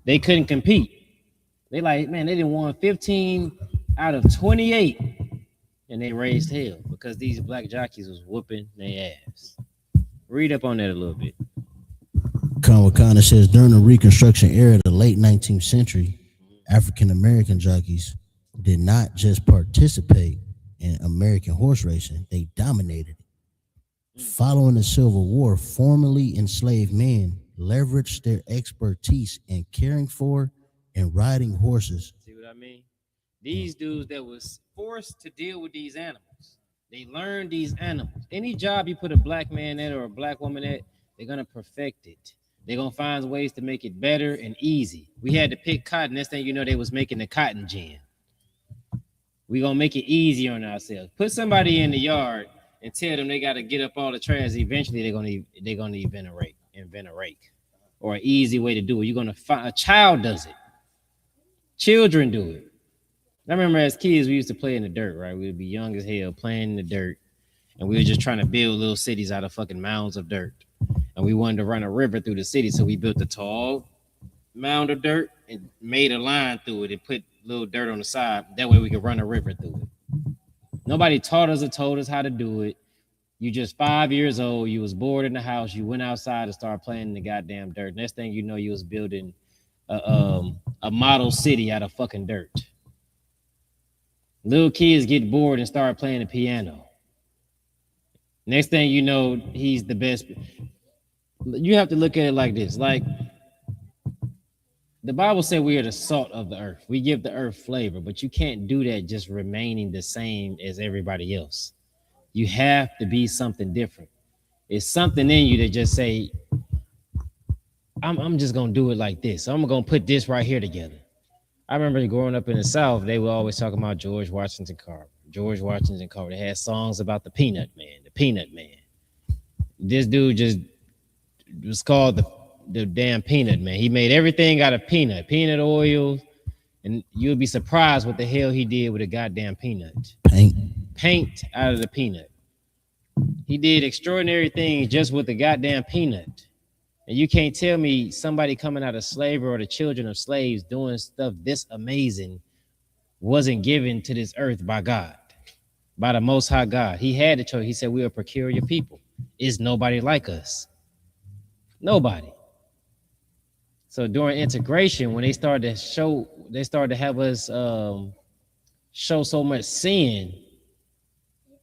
They couldn't compete. They like, man, they didn't won 15 out of 28 and they raised hell because these black jockeys was whooping their ass. Read up on that a little bit. Kawakana says during the Reconstruction era of the late 19th century, African American jockeys did not just participate in American horse racing, they dominated it. Following the Civil War, formerly enslaved men leveraged their expertise in caring for and riding horses. See what I mean? These dudes that was forced to deal with these animals, they learned these animals. Any job you put a black man at or a black woman at, they're gonna perfect it. They're gonna find ways to make it better and easy. We had to pick cotton. Next thing you know, they was making the cotton gin. We gonna make it easier on ourselves. Put somebody in the yard and tell them they gotta get up all the trash. Eventually, they're gonna invent a rake, or an easy way to do it. You're gonna find a child does it. Children do it. I remember as kids we used to play in the dirt. Right, we would be young as hell playing in the dirt, and we were just trying to build little cities out of fucking mounds of dirt. And we wanted to run a river through the city, so we built a tall mound of dirt and made a line through it and put little dirt on the side. That way we could run a river through it. Nobody taught us or told us how to do it. You just 5 years old, you was bored in the house, you went outside and started playing in the goddamn dirt. Next thing you know, you was building a model city out of fucking dirt. Little kids get bored and start playing the piano. Next thing you know, he's the best. You have to look at it like this. Like the Bible said we are the salt of the earth. We give the earth flavor, but you can't do that just remaining the same as everybody else. You have to be something different. It's something in you that just say, I'm just gonna do it like this. I'm gonna put this right here together. I remember growing up in the South, they were always talking about George Washington Carver. George Washington Carver. They had songs about the Peanut Man, the Peanut Man. This dude just was called the damn Peanut Man. He made everything out of peanut oil, and you'll be surprised what the hell he did with a goddamn peanut. Paint out of the peanut. He did extraordinary things just with the goddamn peanut. And you can't tell me somebody coming out of slavery or the children of slaves doing stuff this amazing wasn't given to this earth by God, by the Most High God. He had the choice. He said, we are peculiar people. Is nobody like us? Nobody. So during integration, when they started to have us show so much sin,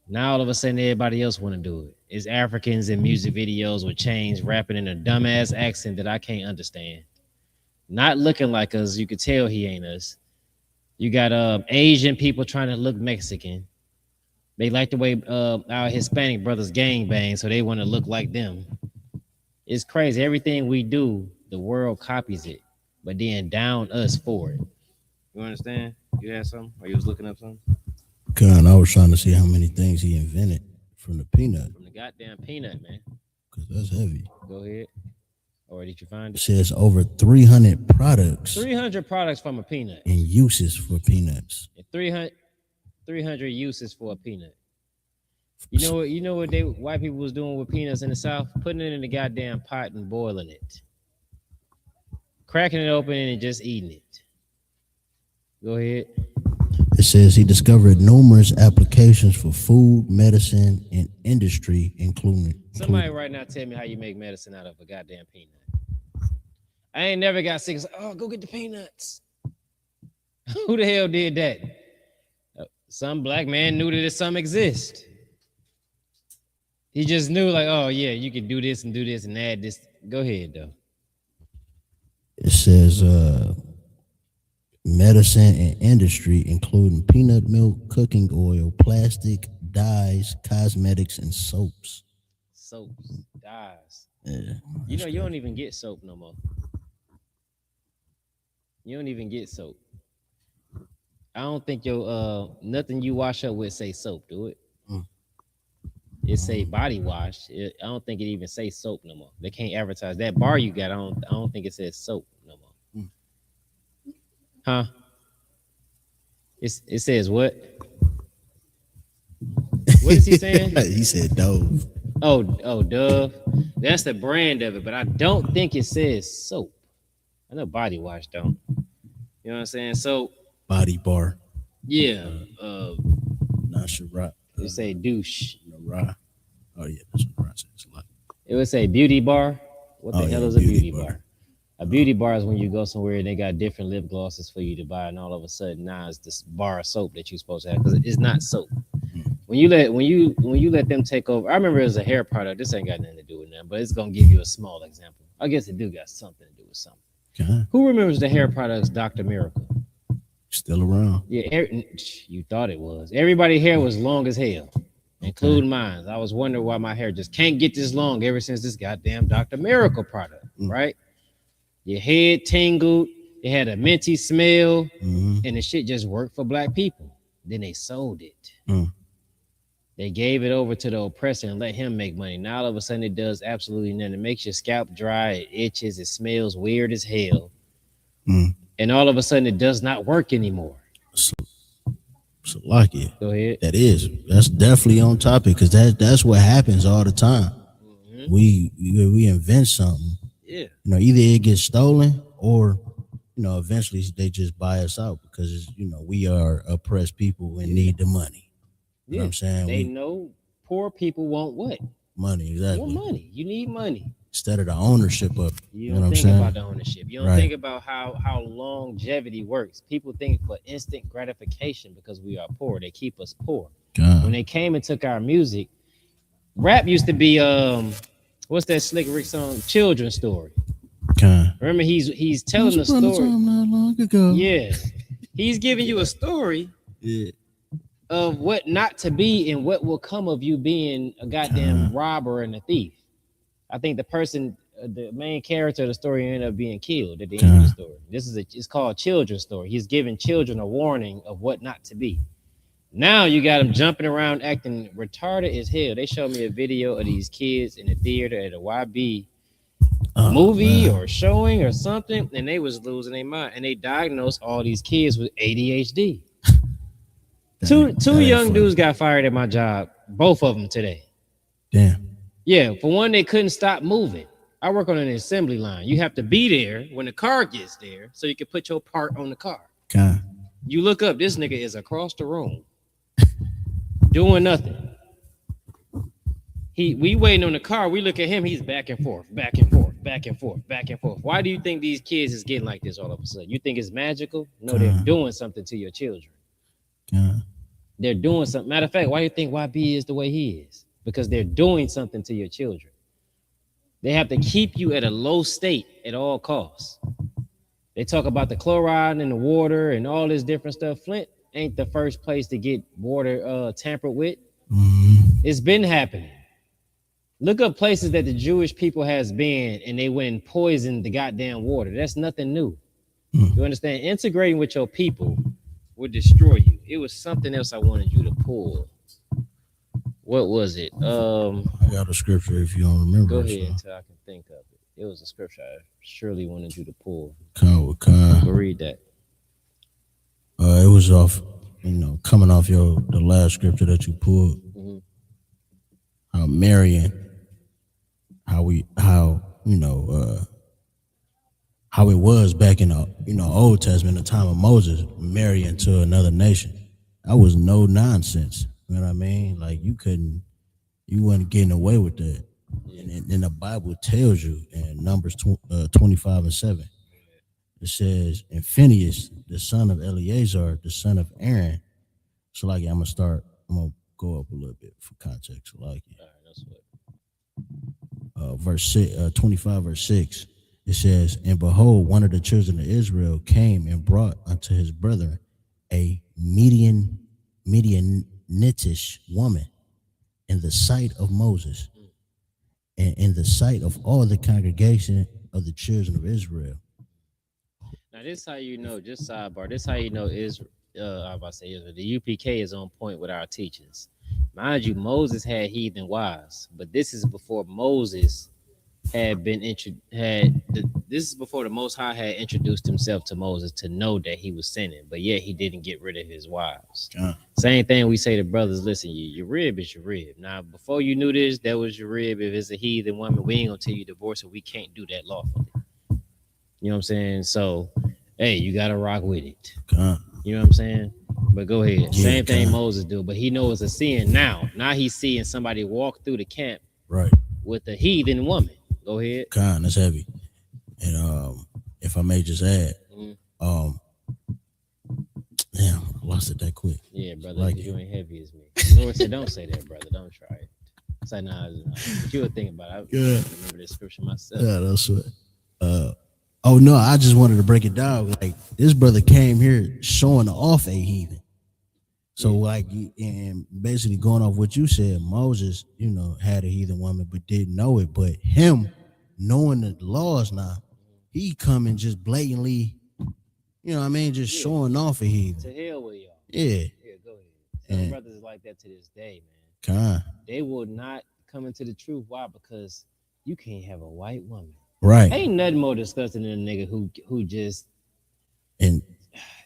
now all of a sudden everybody else want to do it. It's Africans in music videos with chains rapping in a dumbass accent that I can't understand. Not looking like us. You could tell he ain't us. You got Asian people trying to look Mexican. They like the way our Hispanic brothers gang bang, so they want to look like them. It's crazy. Everything we do, the world copies it, but then down us for it. You understand? You had something? Or you was looking up something? Con, I was trying to see how many things he invented from the peanut. From the goddamn peanut, man. Because that's heavy. Go ahead. Or did you find it? It says over 300 products. 300 products from a peanut. And uses for peanuts. And 300 uses for a peanut. You know what white people was doing with peanuts in the South? Putting it in the goddamn pot and boiling it. Cracking it open and just eating it. Go ahead. It says he discovered numerous applications for food, medicine, and industry, including. Somebody right now tell me how you make medicine out of a goddamn peanut. I ain't never got sick. It's like, oh, go get the peanuts. Who the hell did that? Some black man knew that some exist. He just knew, like, oh yeah, you can do this and add this. Go ahead though. It says medicine and industry, including peanut milk, cooking oil, plastic, dyes, cosmetics, and soaps. Soaps, dyes. Yeah, You know, you don't even get soap no more. You don't even get soap. I don't think your nothing you wash up with say soap, do it? It say body wash. I don't think it even say soap no more. They can't advertise that bar you got. I don't think it says soap no more. Huh? It says what? What is he saying? He said Dove. Oh, Dove. That's the brand of it, but I don't think it says soap. I know body wash don't. You know what I'm saying? So Body bar. yeah. Not Shiraz. It say douche. Shiraz. Oh yeah, that's what Shiraz says a lot. It would say beauty bar. What the hell is a beauty bar? bar? A beauty bar is when you go somewhere and they got different lip glosses for you to buy, and all of a sudden now it's this bar of soap that you're supposed to have because it's not soap. When you let them take over, I remember it was a hair product. This ain't got nothing to do with that, but it's gonna give you a small example. I guess it do got something to do with something. Okay. Who remembers the hair products Dr. Miracle? Still around. Yeah, you thought it was. Everybody's hair was long as hell, including mine. I was wondering why my hair just can't get this long ever since this goddamn Dr. Miracle product, right? Your head tingled, it had a minty smell, and the shit just worked for black people. Then they sold it. They gave it over to the oppressor and let him make money. Now all of a sudden it does absolutely nothing. It makes your scalp dry, it itches, it smells weird as hell. And all of a sudden it does not work anymore. So like it. Go ahead. That's definitely on topic because that's what happens all the time. We invent something. Yeah. You know, either it gets stolen or, you know, eventually they just buy us out because, you know, we are oppressed people and need the money. You know what I'm saying? They know poor people want what? Money, exactly. Want money. You need money. Instead of the ownership of it. You don't think about the ownership. You don't think about how longevity works. People think for instant gratification because we are poor. They keep us poor. When they came and took our music, rap used to be what's that Slick Rick song? Children's Story. Remember he's telling a story. Not long ago. Yeah. He's giving you a story of what not to be and what will come of you being a goddamn robber and a thief. I think the person, the main character of the story ended up being killed at the end of the story. It's called Children's Story. He's giving children a warning of what not to be. Now you got them jumping around acting retarded as hell. They showed me a video of these kids in the theater at a YB movie or showing or something, and they was losing their mind. And they diagnosed all these kids with ADHD. Two young dudes got fired at my job, both of them today. Damn. Yeah, for one, they couldn't stop moving. I work on an assembly line. You have to be there when the car gets there so you can put your part on the car. You look up, this nigga is across the room doing nothing. We waiting on the car. We look at him. He's back and forth, back and forth, back and forth, back and forth. Why do you think these kids is getting like this all of a sudden? You think it's magical? No, they're doing something to your children. They're doing something. Matter of fact, why do you think YB is the way he is? Because they're doing something to your children. They have to keep you at a low state at all costs. They talk about the chloride in the water and all this different stuff. Flint ain't the first place to get water tampered with. It's been happening. Look up places that the Jewish people has been and they went and poisoned the goddamn water. That's nothing new. You understand? Integrating with your people would destroy you. It was something else I wanted you to pull. What was it? I got a scripture if you don't remember. Go ahead until I can think of it. It was a scripture I surely wanted you to pull. We'll read that. It was off, coming off the last scripture that you pulled. How marrying, how it was back in the Old Testament, the time of Moses, marrying to another nation. That was no nonsense. You know what I mean? Like you wasn't getting away with that. And the Bible tells you in Numbers 25:7, it says, and Phineas, the son of Eleazar, the son of Aaron. So like I'm gonna go up a little bit for context. So like verse 25, verse 6, it says, and behold, one of the children of Israel came and brought unto his brethren a Midianitish woman in the sight of Moses and in the sight of all the congregation of the children of Israel. Now this how you know, just sidebar, this how you know Israel, I was about to say Israel, the UPK is on point with our teachings. Mind you, Moses had heathen wives, but this is before Moses had been this is before the Most High had introduced himself to Moses to know that he was sinning, but yet he didn't get rid of his wives. Same thing we say to brothers, listen, your rib is your rib. Now, before you knew this, that was your rib. If it's a heathen woman, we ain't gonna tell you divorce her. We can't do that lawfully. You know what I'm saying? So, hey, you gotta rock with it. You know what I'm saying? But go ahead. Yeah, same thing Moses do, but he knows a sin now. Now he's seeing somebody walk through the camp with a heathen woman. Go ahead. That's heavy. And if I may just add, damn, I lost it that quick. Yeah, brother, like you ain't heavy as me. The Lord said, don't say that, brother. Don't try it. Say nah, but you would think about it. I remember this scripture myself. Yeah, that's what. Oh no, I just wanted to break it down. Like this brother came here showing off a heathen. So like, and basically going off what you said, Moses, had a heathen woman but didn't know it. But him knowing the laws now, he coming just blatantly, just showing off a heathen. To hell with y'all. Yeah. Yeah, go ahead. Some brothers like that to this day, man. They will not come into the truth. Why? Because you can't have a white woman. Right. Ain't nothing more disgusting than a nigga who just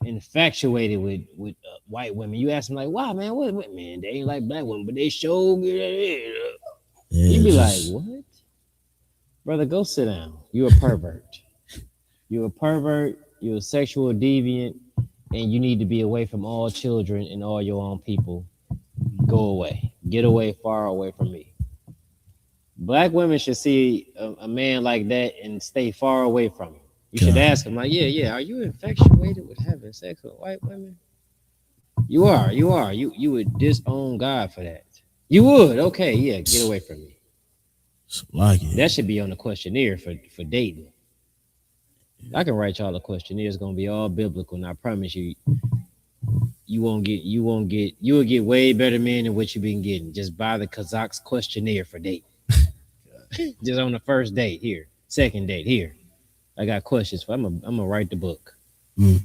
infatuated with white women. You ask them like, why, man? What man? They ain't like black women, but they show me. You be like, what? Brother, go sit down. You a pervert. You a pervert. You a sexual deviant, and you need to be away from all children and all your own people. Go away. Get away, far away from me. Black women should see a man like that and stay far away from him. You should ask him, like, yeah, are you infatuated with having sex with white women? You are. You would disown God for that. You would. Okay, yeah, get away from me. Like it. That should be on the questionnaire for dating. I can write y'all a questionnaire. It's gonna be all biblical, and I promise you, you'll get way better men than what you've been getting. Just buy the Kazakh's questionnaire for dating. Just on the first date here, second date here. I got questions for. I'm gonna write the book. You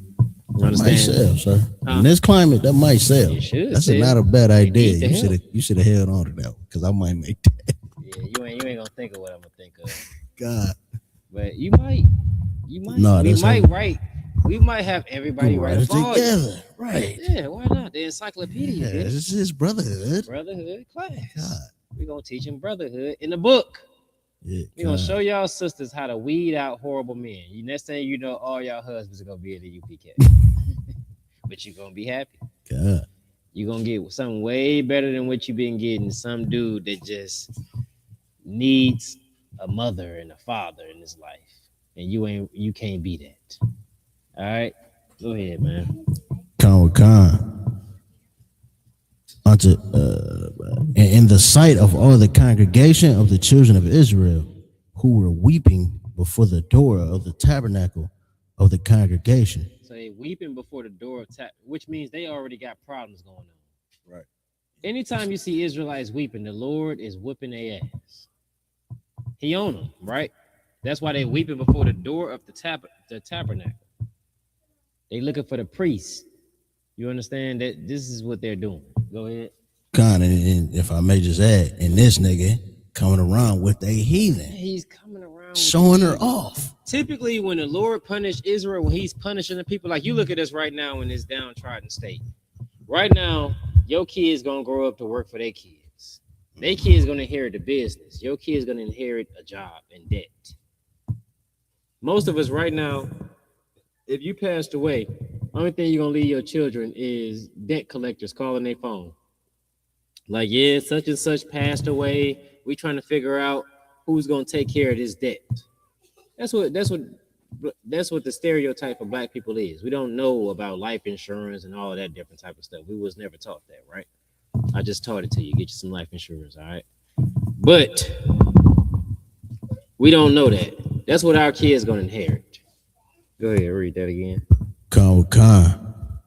understand? Might sell, sir. In this climate, that might sell. That's not a bad idea. You should have held on to that one because I might make that. Yeah, you ain't gonna think of what I'm gonna think of. God. But you might. No, we might have everybody write it together. Right. Yeah, why not? The encyclopedia. Yeah, this is brotherhood. Brotherhood class. God. We're gonna teach them brotherhood in the book. Yeah, we're gonna show y'all sisters how to weed out horrible men. Next thing you know, all y'all husbands are gonna be at the UPK. But you're gonna be happy. God. You're gonna get something way better than what you've been getting. Some dude that just needs a mother and a father in his life. And you can't be that. All right, go ahead, man. In the sight of all the congregation of the children of Israel, who were weeping before the door of the tabernacle of the congregation. So they weeping before the door of which means they already got problems going on. Right. Anytime you see Israelites weeping, the Lord is whooping their ass. He on them, right? That's why they weeping before the door of the tabernacle. They looking for the priest. You understand that this is what they're doing. Go ahead. And if I may just add, and this nigga coming around with a heathen. He's coming around showing her off. Typically, when the Lord punished Israel, when he's punishing the people, like you look at us right now in this downtrodden state. Right now, your kids gonna grow up to work for their kids. Their kids gonna inherit the business. Your kids gonna inherit a job and debt. Most of us right now, if you passed away, only thing you're gonna leave your children is debt collectors calling their phone. Like, yeah, such and such passed away. We trying to figure out who's gonna take care of this debt? That's what the stereotype of black people is. We don't know about life insurance and all of that different type of stuff. We was never taught that, right? I just taught it to you. Get you some life insurance, all right? But we don't know that. That's what our kids gonna inherit. Go ahead, read that again. Khan,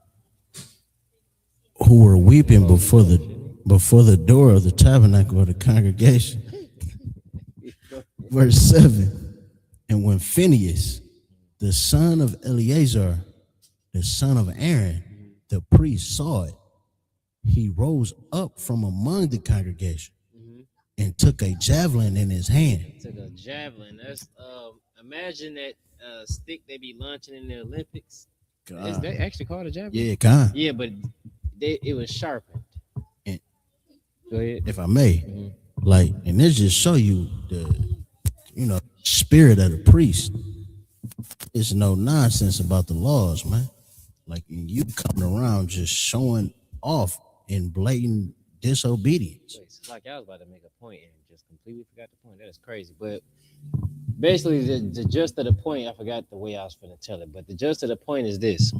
who were weeping before the door of the tabernacle of the congregation. Verse 7. And when Phinehas, the son of Eleazar, the son of Aaron, the priest, saw it, he rose up from among the congregation and took a javelin in his hand. Took a javelin. That's imagine that stick they be launching in the Olympics. Is that actually called a javelin? Yeah, Khan. Yeah, but it was sharpened. And go ahead. If I may, like, and this just show you the, spirit of the priest. It's no nonsense about the laws, man. Like, you coming around just showing off in blatant disobedience. Like I was about to make a point and just completely forgot the point. That is crazy. But basically, the gist of the point, I forgot the way I was going to tell it, but the gist of the point is this.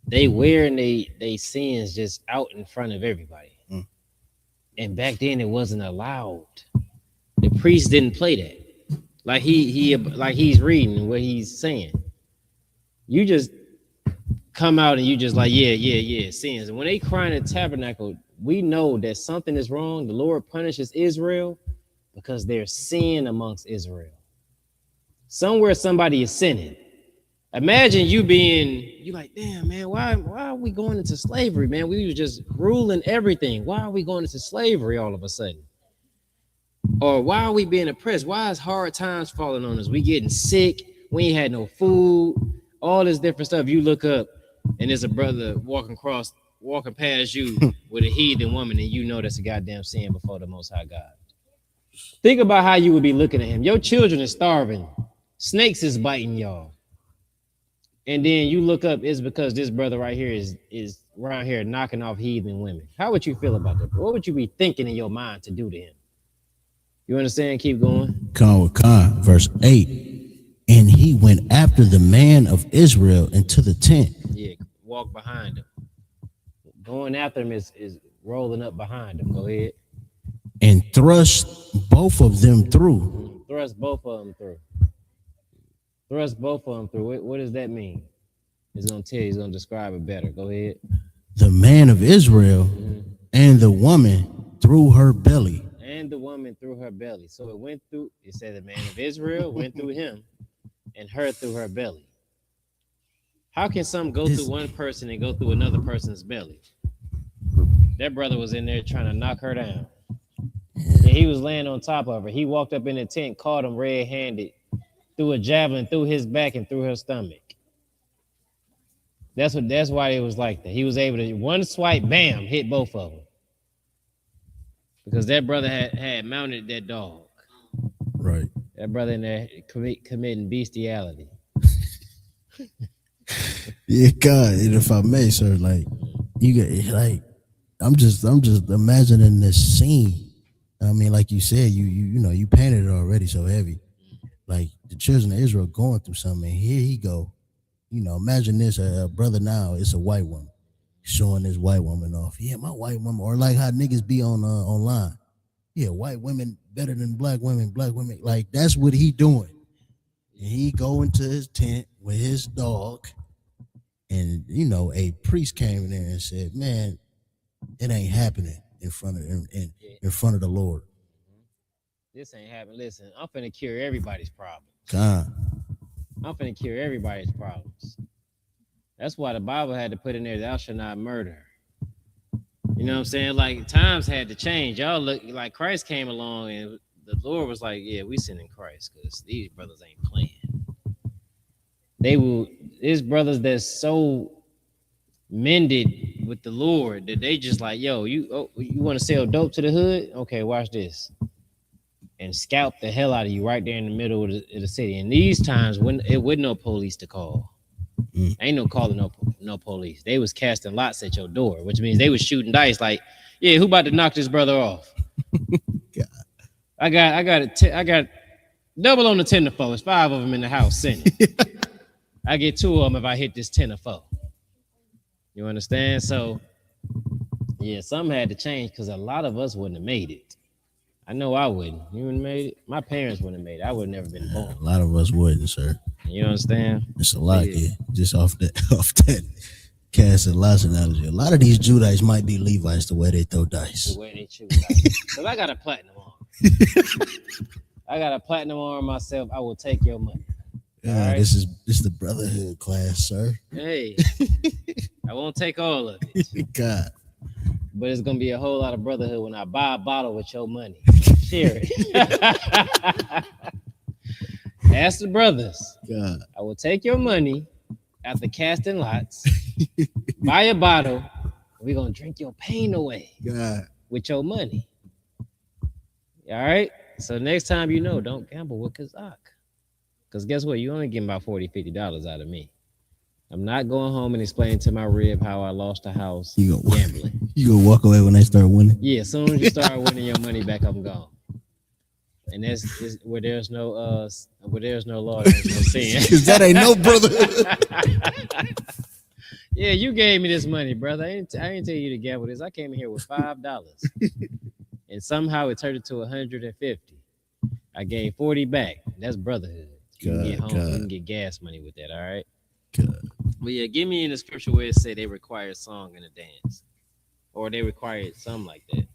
They wearing they sins just out in front of everybody. And back then, it wasn't allowed. The priest didn't play that. Like he's reading what he's saying. You just come out and you just like, yeah, sins. And when they cry in the tabernacle, we know that something is wrong. The Lord punishes Israel because there's sin amongst Israel. Somewhere somebody is sinning. Imagine you like, damn, man, why are we going into slavery, man? We were just ruling everything. Why are we going into slavery all of a sudden? Or why are we being oppressed? Why is hard times falling on us? We getting sick. We ain't had no food. All this different stuff. You look up and there's a brother walking past you with a heathen woman, and you know that's a goddamn sin before the Most High God. Think about how you would be looking at him. Your children are starving. Snakes is biting y'all. And then you look up, it's because this brother right here is around here knocking off heathen women. How would you feel about that? What would you be thinking in your mind to do to him? You understand? Keep going. Khan, verse 8. And he went after the man of Israel into the tent. Yeah, walk behind him. Going after him is rolling up behind him. Go ahead. And thrust both of them through. Thrust both of them through. What does that mean? He's going to tell you. He's going to describe it better. Go ahead. The man of Israel and the woman through her belly. And the woman through her belly. So it said the man of Israel went through him and her through her belly. How can some go through one person and go through another person's belly? That brother was in there trying to knock her down. And he was laying on top of her. He walked up in the tent, caught him red-handed, threw a javelin through his back and through her stomach. That's why it was like that. He was able to, one swipe, bam, hit both of them. Because that brother had mounted that dog. Right. That brother in there committing bestiality. Yeah, God, and if I may, sir, like I'm just imagining this scene. I mean, like you said, you painted it already so heavy. Like the children of Israel going through something. And here he go. Imagine this: a brother now, it's a white woman showing this white woman off. Yeah, my white woman, or like how niggas be on online. Yeah, white women better than black women. Black women, like that's what he doing. And he go into his tent with his dog, and a priest came in there and said, "Man, it ain't happening in front of the Lord. This ain't happening. Listen, I'm finna cure everybody's problems. God. I'm finna cure everybody's problems. That's why the Bible had to put in there, thou shalt not murder. You know what I'm saying? Like, times had to change. Y'all look like Christ came along and the Lord was like, yeah, we sin in Christ because these brothers ain't playing. These brothers that's so mended with the Lord that they just like, yo, you want to sell dope to the hood? Okay, watch this. And scalp the hell out of you right there in the middle of the city. And these times when it wasn't no police to call. Ain't no calling no police. They was casting lots at your door, which means they was shooting dice like, yeah, who about to knock this brother off? God. I got double on the 10 to 4. It's 5 of them in the house sitting. I get 2 of them if I hit this 10 to 4. You understand? So yeah, something had to change because a lot of us wouldn't have made it. I know I wouldn't. You wouldn't have made it. My parents wouldn't have made it. I would have never been born. A lot of us wouldn't, sir. You understand? It's a lot, yeah. Just off that cast and lots analogy. A lot of these Judites might be Levites the way they throw dice. The way they choose dice. Because I got a platinum arm. I got a platinum arm myself. I will take your money. Yeah, right? This is the brotherhood class, sir. Hey, I won't take all of it. God. But it's gonna be a whole lot of brotherhood when I buy a bottle with your money. Share it. Ask the brothers. God. I will take your money after casting lots, buy a bottle, we're gonna drink your pain away. God. With your money. All right. So next time don't gamble with Isupk. Because guess what? You only getting about $40, $50 out of me. I'm not going home and explaining to my rib how I lost the house gambling. You gonna walk away when they start winning? Yeah, as soon as you start winning your money back, I'm gone. And that's where there's no law, there's no sin. Because that ain't no brotherhood. Yeah, you gave me this money, brother. I didn't tell you to gamble this. I came in here with $5. And somehow it turned into $150. I gave 40 back. That's brotherhood. You can get home. You can get gas money with that. All right. God. But yeah, give me in the scripture where it say they require a song and a dance, or they require something like that.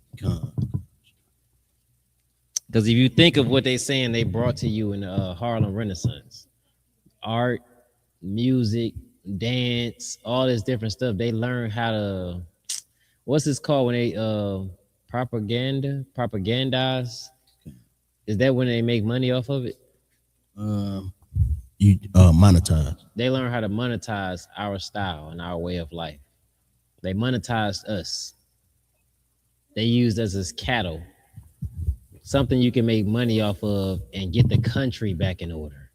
Because if you think of what they saying, they brought to you in the Harlem Renaissance, art, music, dance, all this different stuff. They learn how to, what's this called when they propagandize? Is that when they make money off of it? You monetize. They learn how to monetize our style and our way of life. They monetized us. They used us as cattle, something you can make money off of and get the country back in order.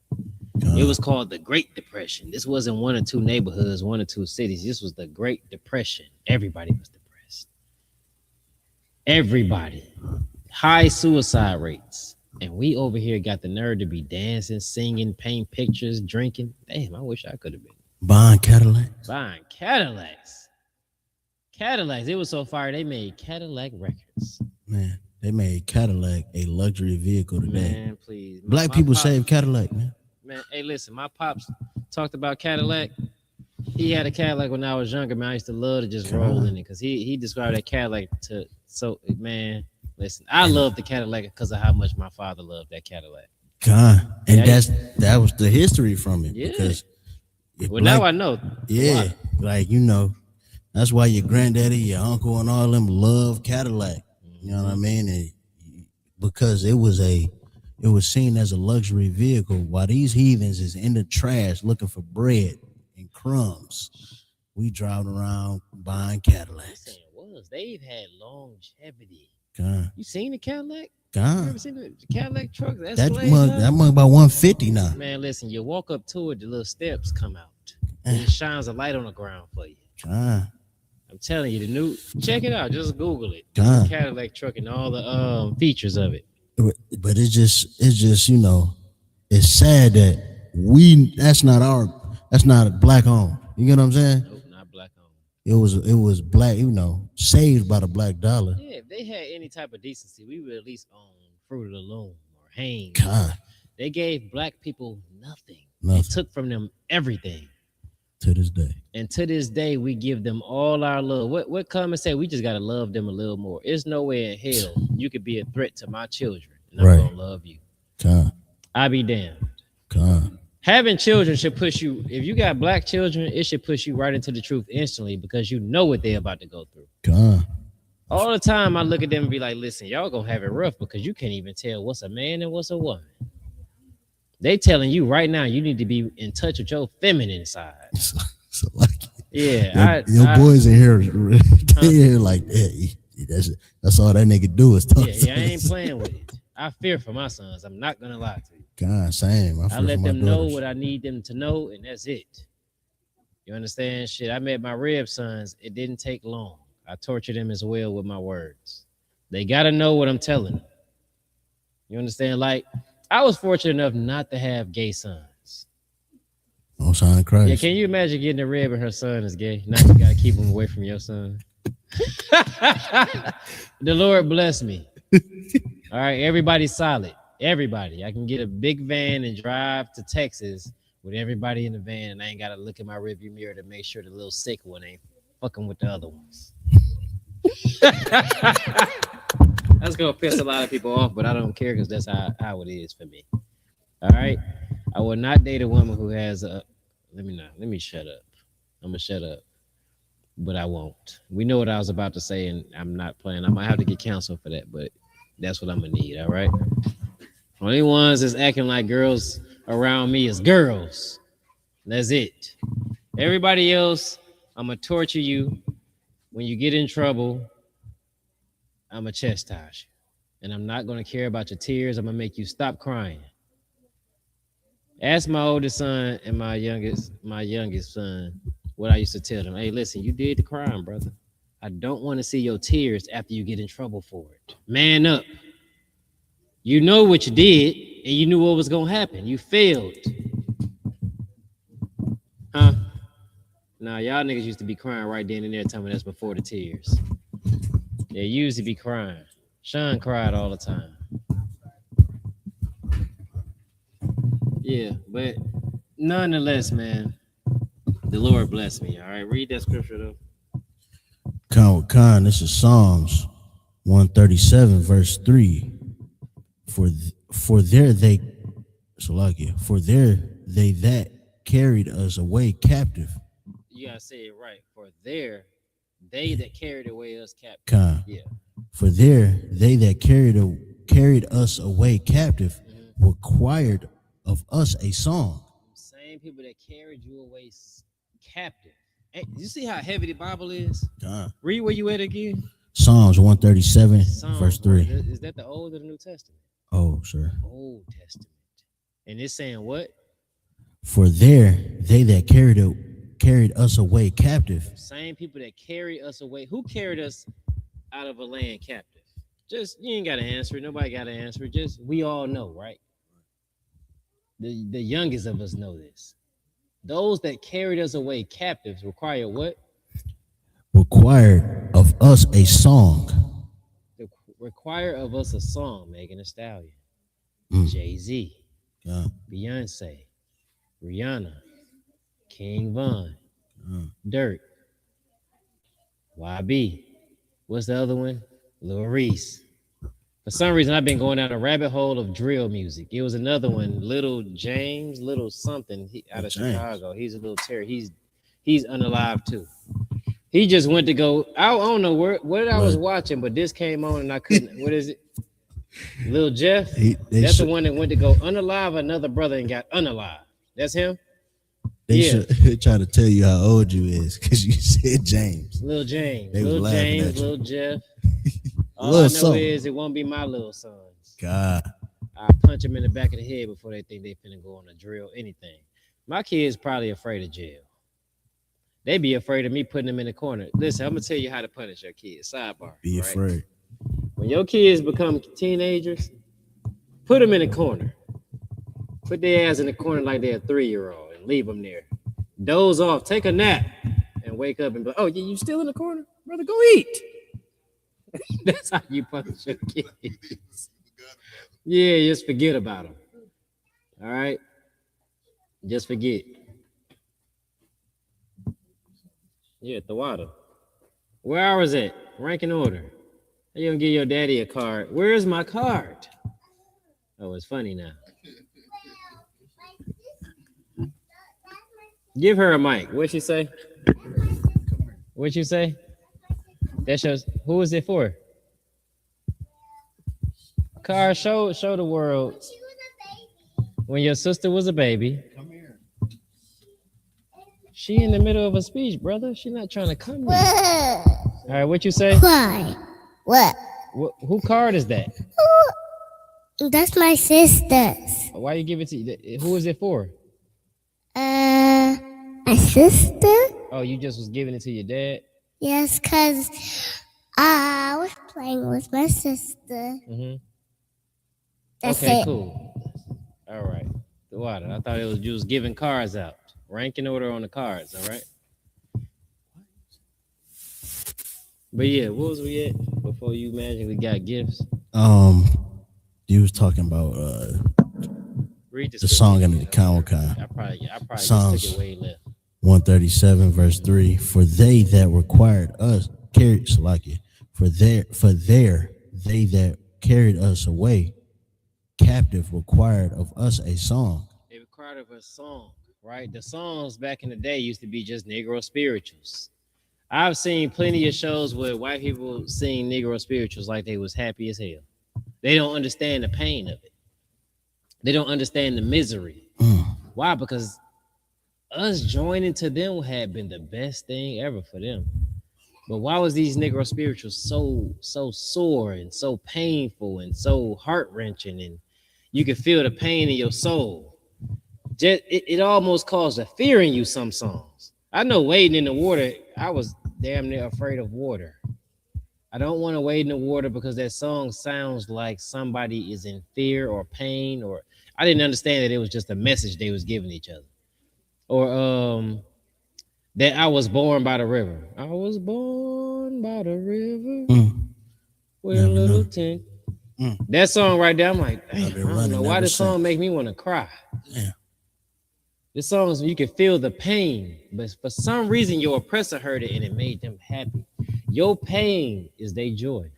It was called the Great Depression. This wasn't 1 or 2 neighborhoods, 1 or 2 cities. This was the Great Depression. Everybody was depressed. Everybody. High suicide rates. And we over here got the nerve to be dancing, singing, painting pictures, drinking. Damn, I wish I could have been. Buying Cadillacs. Buying Cadillacs. Cadillacs. It was so fire, they made Cadillac records. Man, they made Cadillac a luxury vehicle today. Man, please. Black people save Cadillac, man. Man, hey, listen, my pops talked about Cadillac. He had a Cadillac when I was younger, man. I used to love to just roll in it because he described that Cadillac to, so, man. Listen, I love the Cadillac because of how much my father loved that Cadillac. God, and that was the history from it. Yeah. Because now I know. Yeah, like that's why your granddaddy, your uncle, and all them love Cadillac. You know what I mean? And because it was seen as a luxury vehicle, while these heathens is in the trash looking for bread and crumbs, we driving around buying Cadillacs. They've had longevity. God. You seen the Cadillac? God. You ever seen the Cadillac truck? That mug about 150 now. Man, listen, you walk up to it, the little steps come out. And it shines a light on the ground for you. God. I'm telling you, check it out. Just Google it. God. Cadillac truck and all the features of it. But it's just it's sad that that's not a black owned. You get what I'm saying? Nope, not black owned. It was black, saved by the black dollar. Yeah, if they had any type of decency, we would at least own Fruit of the Loom or Hanes. God. They gave black people nothing. They took from them everything. To this day. And to this day, we give them all our love. What come and say we just gotta love them a little more. There's no way in hell you could be a threat to my children and I'm gonna love you. God. I be damned. God. Having children should push you. If you got black children, it should push you right into the truth instantly because you know what they're about to go through. God. All the time I look at them and be like, listen, y'all gonna have it rough because you can't even tell what's a man and what's a woman. They telling you right now you need to be in touch with your feminine side. So like, yeah, your boys in here, they here like, that's all that nigga do is talk. Yeah, I ain't playing with it. I fear for my sons. I'm not gonna lie to you. God, same. I let them know what I need them to know, and that's it. You understand? Shit, I met my rib sons. It didn't take long. I tortured them as well with my words. They gotta know what I'm telling them. You understand? Like, I was fortunate enough not to have gay sons. Oh, son of Christ. Yeah, can you imagine getting a rib and her son is gay? Now you gotta keep him away from your son. The Lord bless me. All right, everybody's solid. Everybody. I can get a big van and drive to Texas with everybody in the van, and I ain't gotta look in my rearview mirror to make sure the little sick one ain't fucking with the other ones. That's gonna piss a lot of people off, but I don't care because that's how it is for me. All right. I will not date a woman who has a. Let me shut up. I'm gonna shut up, but I won't. We know what I was about to say, and I'm not playing. I might have to get counseled for that, but that's what I'm gonna need. All right. Only ones that's acting like girls around me is girls. That's it. Everybody else, I'm gonna torture you. When you get in trouble, I'm gonna chastise you, and I'm not gonna care about your tears. I'm gonna make you stop crying. Ask my oldest son and my youngest son what I used to tell them. Hey, listen, you did the crime, brother. I don't want to see your tears after you get in trouble for it. Man up. You know what you did, and you knew what was gonna happen. You failed. Huh? Nah, y'all niggas used to be crying right then and there, telling me that's before the tears. Yeah, you used to be crying. Sean cried all the time. Yeah, but nonetheless, man, the Lord bless me. All right, read that scripture though. Khan, this is Psalms 137, verse 3. For there they that carried us away captive. You gotta say it right. For there, they that carried away us captive. Khan. Yeah. For there they that carried us away captive required of us a song. Same people that carried you away captive. Hey, you see how heavy the Bible is? Read where you at again. Psalms 137, verse 3. Is that the Old or the New Testament? Oh, sir. Old Testament. And it's saying what? For there they that carried us away captive. Same people that carried us away. Who carried us out of a land captive? Just, you ain't got to answer it. Nobody got to answer it. Just, we all know, right? The youngest of us know this. Those that carried us away captives require what? Required of us a song. Require of us a song, Megan Thee Stallion. Jay-Z. Beyonce. Rihanna. King Von. Dirk. YB. What's the other one? Lil Reese. For some reason, I've been going down a rabbit hole of drill music. It was another one, Little James, Little something out of Chicago. He's a little terror. He's unalive too. He just went to go. I don't know what I was watching, but this came on and I couldn't. What is it? Lil Jeff. That's the one that went to go unalive another brother and got unalive. That's him. They try to tell you how old you is because you said James. Lil James. Lil James. Lil Jeff. All I know is it won't be my little sons. God. I'll punch them in the back of the head before they think they finna go on a drill, anything. My kids probably afraid of jail. They be afraid of me putting them in the corner. Listen, I'm gonna tell you how to punish your kids. Sidebar. Be afraid. When your kids become teenagers, put them in the corner. Put their ass in the corner like they're a 3-year-old and leave them there. Doze off, take a nap, and wake up and be like, oh, you still in the corner? Brother, go eat. That's how you punish your kids. Yeah, just forget about them. All right? Just forget. Yeah, the water. Where I was at? Ranking order. You gonna give your daddy a card. Where's my card? Oh, it's funny now. Give her a mic. What'd she say? What'd you say? That shows. Who is it for? Car, show the world. When your sister was a baby. Come here. She in the middle of a speech, brother. She not trying to come here. All right, what you say? Why? What? Who card is that? That's my sister's. Why you give it to? Who is it for? My sister? Oh, you just was giving it to your dad? Yes, because I was playing with my sister. Mm-hmm. That's Okay, it. cool. All right. The water. I thought it was you was giving cards out. Ranking order on the cards, all right? But yeah, what was we at before you magically got gifts? You was talking about Read the song in the Kawakai. I probably Psalms just took it way left. 137 verse 3. For they that required us carried Salakia. For there they that carried us away captive required of us a song. They required of a song, right? The songs back in the day used to be just Negro spirituals. I've seen plenty of shows where white people sing Negro spirituals like they was happy as hell. They don't understand the pain of it. They don't understand the misery. Why? Because us joining to them had been the best thing ever for them. But why was these Negro spirituals so sore and so painful and so heart-wrenching, and you could feel the pain in your soul? Just it almost caused a fear in you, some songs. I know wading in the water, I was damn near afraid of water. I don't want to wade in the water because that song sounds like somebody is in fear or pain, or I didn't understand that it was just a message they was giving each other. Or that I was born by the river. I was born by the river with a little tent. That song right there, I'm like, damn, I don't know why this song make me want to cry. Yeah. This song is you can feel the pain, but for some reason your oppressor heard it and it made them happy. Your pain is their joy.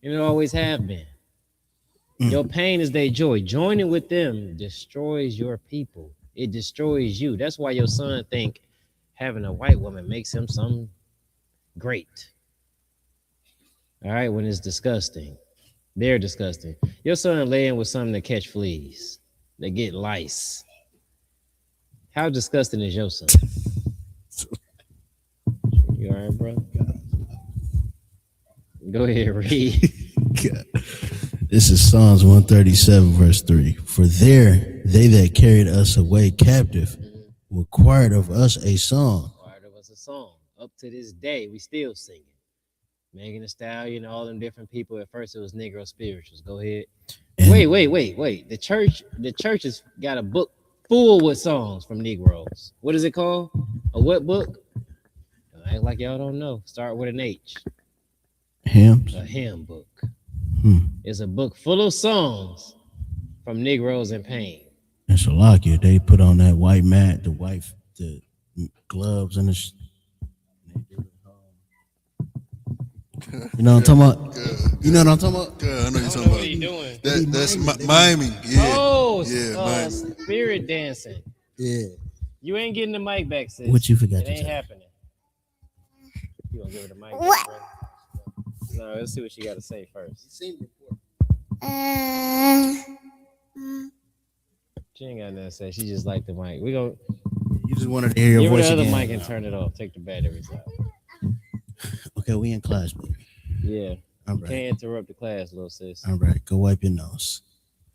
And it always have been. Your pain is their joy. Joining with them destroys your people. It destroys you. That's why your son think having a white woman makes him something great. All right, when it's disgusting. They're disgusting. Your son laying with something that catch fleas, that get lice. How disgusting is your son? You all right, bro? Go ahead, read. This is Psalms 137 verse 3. For there they that carried us away captive required of us a song. Required of us a song. Up to this day, we still singing. Megan Thee Stallion, all them different people. At first, it was Negro spirituals. Go ahead. And Wait. The church has got a book full with songs from Negroes. What is it called? A what book? Act like y'all don't know. Start with an H. hymns. A hymn book. It's a book full of songs from Negroes in pain. And Shalakia, they put on that white mat, the gloves and the. You know what I'm talking about? You know what I'm talking about? I know you're talking What about. are you doing? That's miming. Yeah. Oh, yeah, spirit dancing. Yeah. You ain't getting the mic back, sis. What you forgot It to ain't say? happening. You gonna give her the mic? What? Back, bro? No, let's see what she got to say first. She ain't got nothing to say. She just like the mic. We go. You just wanted to hear your Give her voice the other again. mic and turn it off. Take the batteries out. Okay, we in class, baby. Yeah. All You right. can't interrupt the class, little sis. All right, go wipe your nose.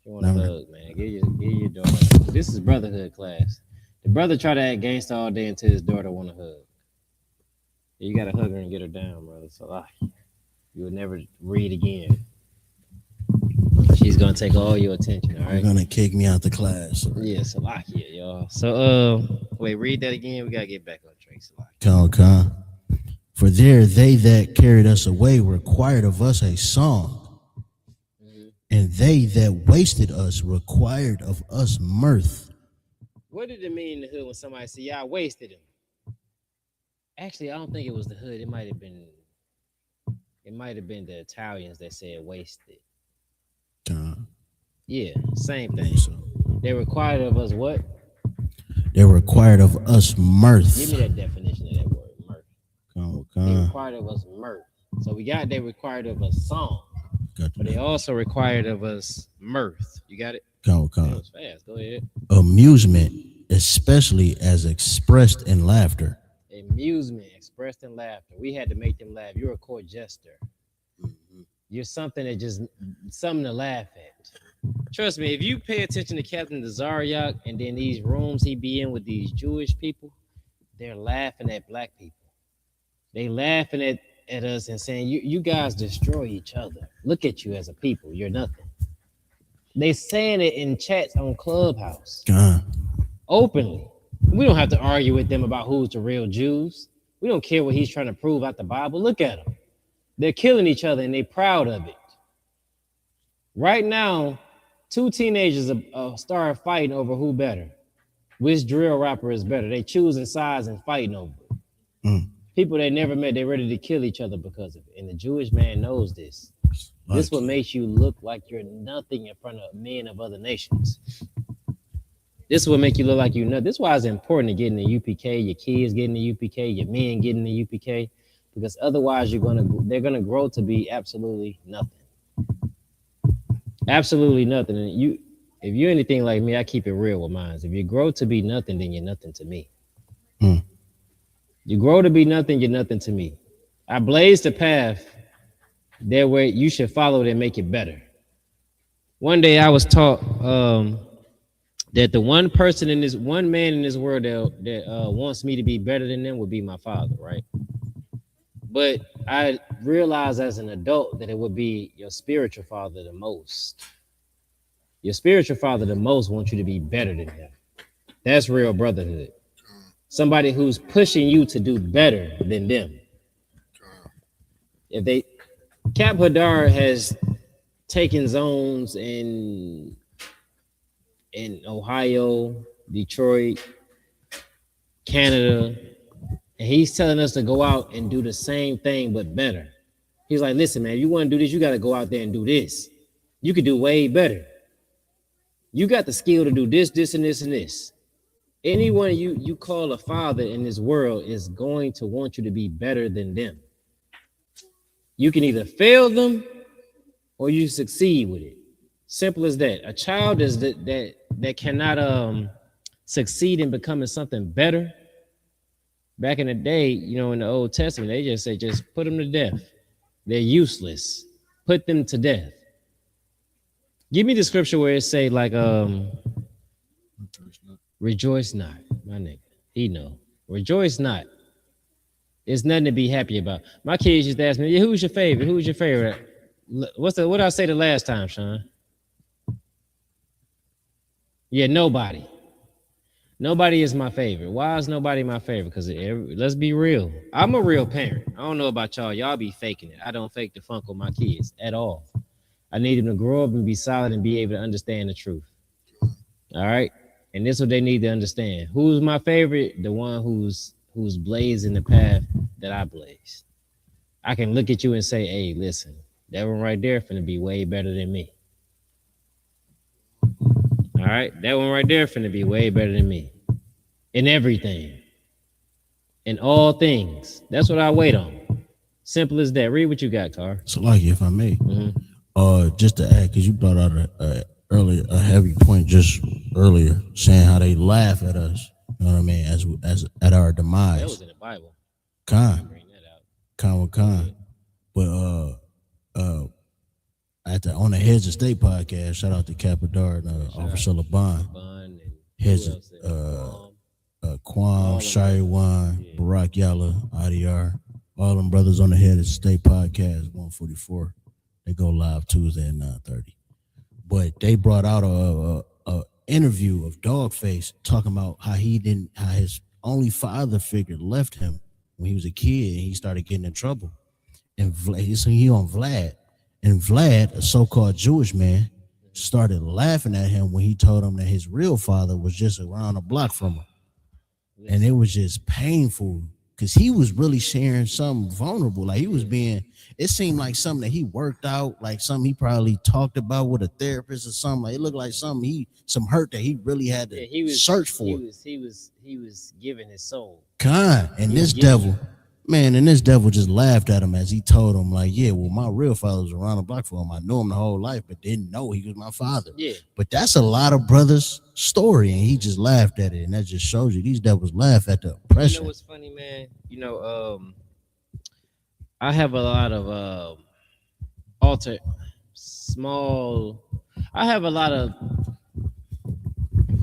You want a All right. hug, man. Give your daughter. This is brotherhood class. The brother try to act gangster all day until his daughter want a hug. You gotta hug her and get her down, brother. So you would never read again. She's gonna take all your attention, all You're right? gonna kick me out the class. Yeah, Salakia, y'all. So wait, read that again. We gotta get back on track, Salakia. Con. For there they that carried us away required of us a song, and they that wasted us required of us mirth. What did it mean in the hood when somebody said, "Yeah, I wasted him"? Actually, I don't think it was the hood. It might have been the Italians that said wasted. Con. Yeah, same I thing. think so. They required of us what? They required of us mirth. Give me that definition of that word, mirth. Con. They required of us mirth. So they required of us song, Got but they you. also required of us mirth. You got it? Con. That was fast. Go ahead. Amusement, especially as expressed in laughter. Amusement expressed in laughter. We had to make them laugh. You're a court jester. You're something to laugh at. Trust me, if you pay attention to Captain Desegregation and then these rooms he be in with these Jewish people, they're laughing at black people. They laughing at us and saying, you guys destroy each other. Look at you as a people. You're nothing. They saying it in chats on Clubhouse God. openly. We don't have to argue with them about who's the real Jews. We don't care what he's trying to prove out the Bible. Look at them. They're killing each other and they're proud of it. Right now, two teenagers start fighting over who better. Which drill rapper is better? They choosing sides and fighting over it. People they never met, they're ready to kill each other because of it. And the Jewish man knows this. This what makes you look like you're nothing in front of men of other nations. This will make you look like you know. This is why it's important to get in the UPK, your kids getting the UPK, your men getting the UPK, because otherwise they're gonna grow to be absolutely nothing. Absolutely nothing. And if you're anything like me, I keep it real with mine. If you grow to be nothing, then you're nothing to me. You grow to be nothing, you're nothing to me. I blaze the path that way you should follow it and make it better. One day I was taught that the one man in this world that wants me to be better than them would be my father, right? But I realized as an adult that it would be your spiritual father the most. Your spiritual father the most wants you to be better than him. That's real brotherhood. Somebody who's pushing you to do better than them. Cap Hadar has taken zones in Ohio, Detroit, Canada, and he's telling us to go out and do the same thing but better. He's like, listen, man, if you want to do this, you got to go out there and do this. You could do way better. You got the skill to do this, this, and this, and this. Anyone you call a father in this world is going to want you to be better than them. You can either fail them or you succeed with it. Simple as that. A child is that cannot succeed in becoming something better. Back in the day, in the Old Testament, they just say, just put them to death. They're useless. Put them to death. Give me the scripture where it say like, rejoice not, my nigga. He know. Rejoice not. There's nothing to be happy about. My kids used to ask me, who's your favorite? Who's your favorite? What did I say the last time, Sean? Yeah, nobody. Nobody is my favorite. Why is nobody my favorite? Because let's be real. I'm a real parent. I don't know about y'all. Y'all be faking it. I don't fake the funk with my kids at all. I need them to grow up and be solid and be able to understand the truth. All right? And this is what they need to understand. Who's my favorite? The one who's blazing the path that I blaze. I can look at you and say, hey, listen, that one right there finna be way better than me. All right? That one right there finna be way better than me. In everything. In all things. That's what I wait on. Simple as that. Read what you got, Car. So, like, if I may, just to add, because you brought out a heavy point just earlier, saying how they laugh at us. You know what I mean? As at our demise. That was in the Bible. Khan with Khan. But on the Heads of State podcast, shout out to Capadar and Officer LeBon. Heads Quam, Shaiwan, Barack Yalla, IDR, all them brothers on the Heads of State podcast, 144. They go live Tuesday at 9:30. But they brought out a interview of Dogface talking about how his only father figure left him when he was a kid and he started getting in trouble. And he on Vlad. And Vlad, a so-called Jewish man, started laughing at him when he told him that his real father was just around the block from him. And it was just painful because he was really sharing something vulnerable. Like it seemed like something that he worked out, like something he probably talked about with a therapist or something. Like it looked like some hurt that he really had to search for. He was giving his soul. And this devil just laughed at him as he told him, like, yeah, well, my real father was around the block for him. I knew him the whole life, but didn't know he was my father. Yeah. But that's a lot of brothers' story, and he just laughed at it. And that just shows you these devils laugh at the oppression. You know what's funny, man? I have a lot of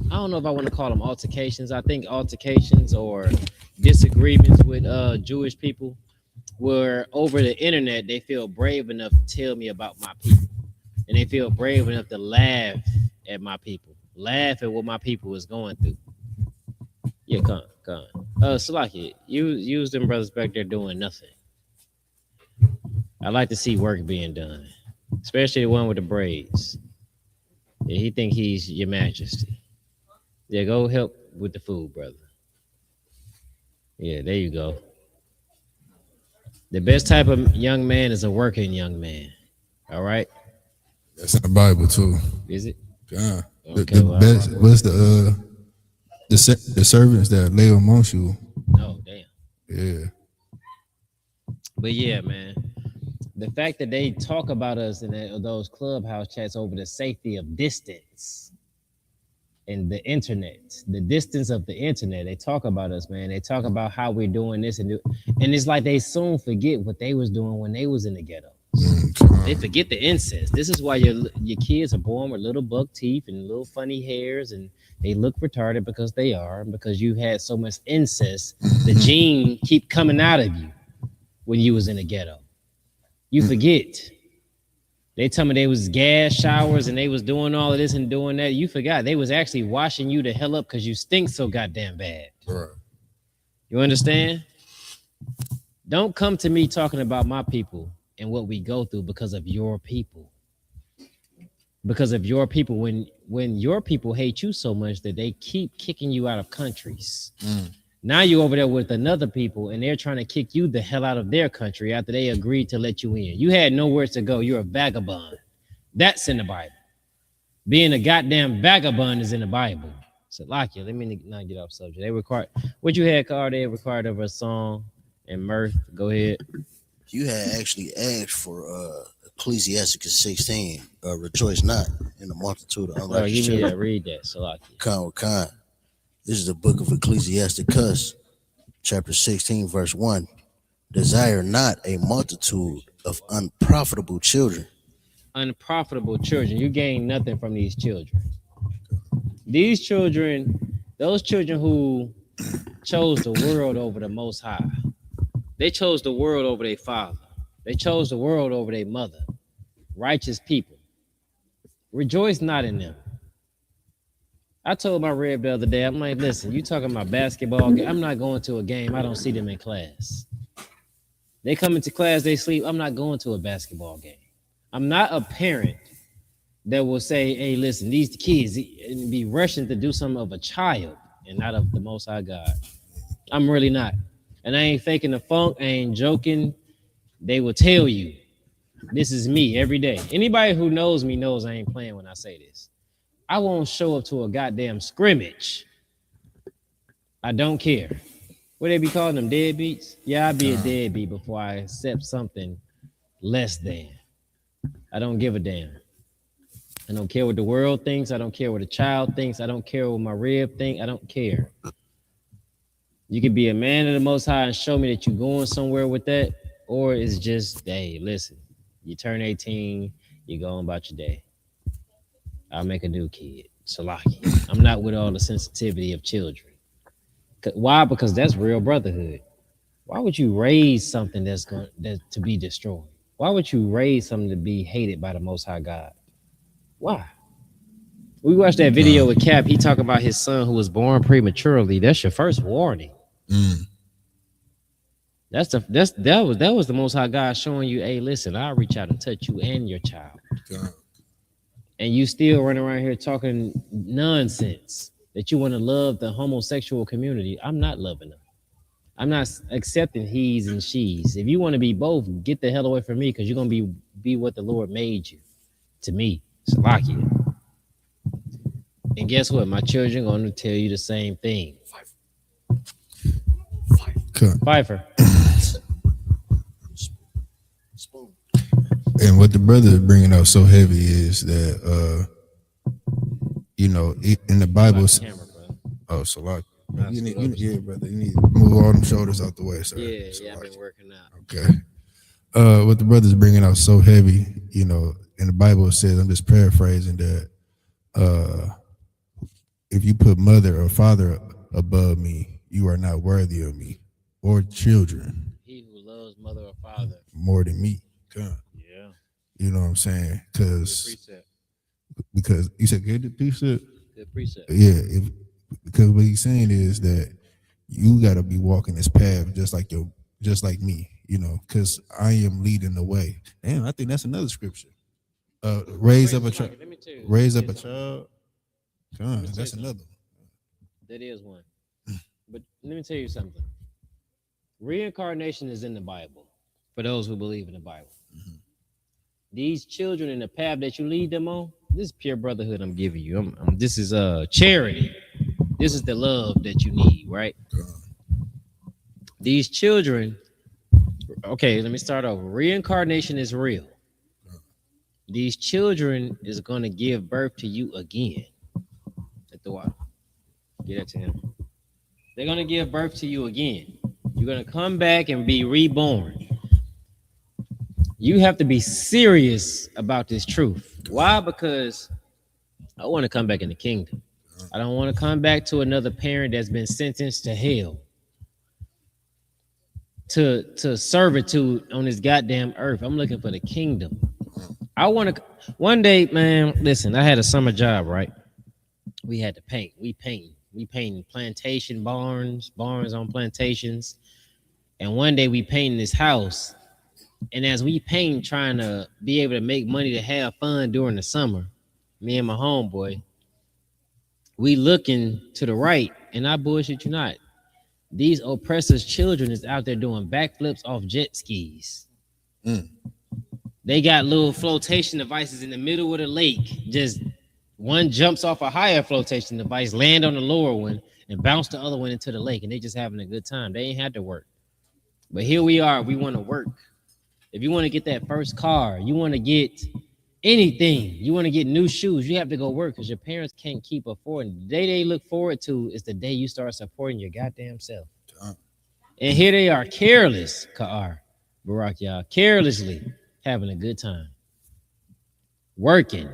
I don't know if I want to call them altercations. I think altercations or disagreements with Jewish people where over the internet they feel brave enough to tell me about my people. and they feel brave enough to laugh at my people, laugh at what my people is going through. Yeah, come. Salaki, you was them brothers back there doing nothing. I like to see work being done, especially the one with the braids. Yeah, he think he's your majesty. Yeah, go help with the food, brother. Yeah, there you go. The best type of young man is a working young man. All right. That's in the Bible too. Is it? God. Okay, The best. What's the servants that lay amongst you? Oh, damn. Yeah. But yeah, man, the fact that they talk about us in those clubhouse chats over the safety of distance and the internet, the distance of the internet, they talk about us, man. They talk about how we're doing this and it's like they soon forget what they was doing when they was in the ghetto. They forget the incest. This is why your kids are born with little buck teeth and little funny hairs, and they look retarded because they are, because you had so much incest. The gene keep coming out of you when you was in the ghetto. You forget. They tell me they was gas showers and they was doing all of this and doing that. You forgot they was actually washing you the hell up because you stink so goddamn bad. Right. You understand? Don't come to me talking about my people and what we go through because of your people. Because of your people, when your people hate you so much that they keep kicking you out of countries. Now you're over there with another people and they're trying to kick you the hell out of their country after they agreed to let you in. You had nowhere to go. You're a vagabond. That's in the Bible. Being a goddamn vagabond is in the Bible. So, Lakia, let me not get off subject. They required what you had, Carl. They required of a song and mirth. Go ahead. You had actually asked for Ecclesiasticus 16, rejoice not in the multitude of unrighteous you need children. to read that, Salaki. Khan. This is the book of Ecclesiasticus, chapter 16, verse 1. Desire not a multitude of unprofitable children. Unprofitable children. You gain nothing from these children. These children, those children who chose the world over the Most High, they chose the world over their father. They chose the world over their mother. Righteous people. Rejoice not in them. I told my rib the other day, I'm like, listen, you talking about basketball game? I'm not going to a game. I don't see them in class. They come into class, they sleep. I'm not going to a basketball game. I'm not a parent that will say, hey, listen, these kids and be rushing to do something of a child and not of the Most High God. I'm really not. And I ain't faking the funk. I ain't joking. They will tell you, this is me every day. Anybody who knows me knows I ain't playing when I say this. I won't show up to a goddamn scrimmage. I don't care. What they be calling them, deadbeats? Yeah, I'd be a deadbeat before I accept something less than. I don't give a damn. I don't care what the world thinks. I don't care what a child thinks. I don't care what my rib think. I don't care. You can be a man of the Most High and show me that you're going somewhere with that, or it's just, hey, listen, you turn 18, you go on about your day. I'll make a new kid. Salaki. I'm not with all the sensitivity of children. Why? Because that's real brotherhood. Why would you raise something that's to be destroyed? Why would you raise something to be hated by the Most High God? Why? We watched that video with Cap. He talking about his son who was born prematurely. That's your first warning. That was the Most High God showing you, hey, listen, I'll reach out and touch you and your child. And you still run around here talking nonsense that you want to love the homosexual community. I'm not loving them. I'm not accepting he's and she's. If you want to be both, get the hell away from me, because you're going to be what the Lord made you to me. Salakia. And guess what? My children are going to tell you the same thing. Pfeiffer. And what the brother is bringing up so heavy is that, in the Bible. Oh, so like, yeah, brother, you need to move all them shoulders out the way, sir. Yeah, I've been working out. Okay. What the brother's bringing out so heavy, in the Bible it says, I'm just paraphrasing that, if you put mother or father above me, you are not worthy of me, or children. He who loves mother or father more than me. God. Yeah. You know what I'm saying? Good precept. Because you said good precept. Good precept. Yeah, because what he's saying is that you got to be walking this path just like me. You know, because I am leading the way. And I think that's another scripture. Raise up a child. Let me tell you. Raise up a child. Let me tell That's you another one. That is one. But let me tell you something. Reincarnation is in the Bible for those who believe in the Bible. These children in the path that you lead them on, this is pure brotherhood I'm giving you. This is charity. This is the love that you need, right? These children, okay, let me start over. Reincarnation is real. These children is going to give birth to you again. At the water. Get that to him. They're going to give birth to you again. You're going to come back and be reborn. You have to be serious about this truth. Why? Because I want to come back in the kingdom. I don't want to come back to another parent that's been sentenced to hell, to servitude on this goddamn earth. I'm looking for the kingdom. I want to one day, man. Listen, I had a summer job, right? We had to paint. We paint plantation barns on plantations. And one day we painted this house. And as we paint, trying to be able to make money to have fun during the summer, me and my homeboy, we looking to the right, and I bullshit you not. These oppressors' children is out there doing backflips off jet skis. They got little flotation devices in the middle of the lake. Just one jumps off a higher flotation device, land on the lower one, and bounce the other one into the lake, and they just having a good time. They ain't had to work. But here we are. We want to work. If you want to get that first car, you want to get anything, you want to get new shoes, you have to go work because your parents can't keep affording. The day they look forward to is the day you start supporting your goddamn self. And here they are, careless, Barack, y'all, carelessly having a good time. Working.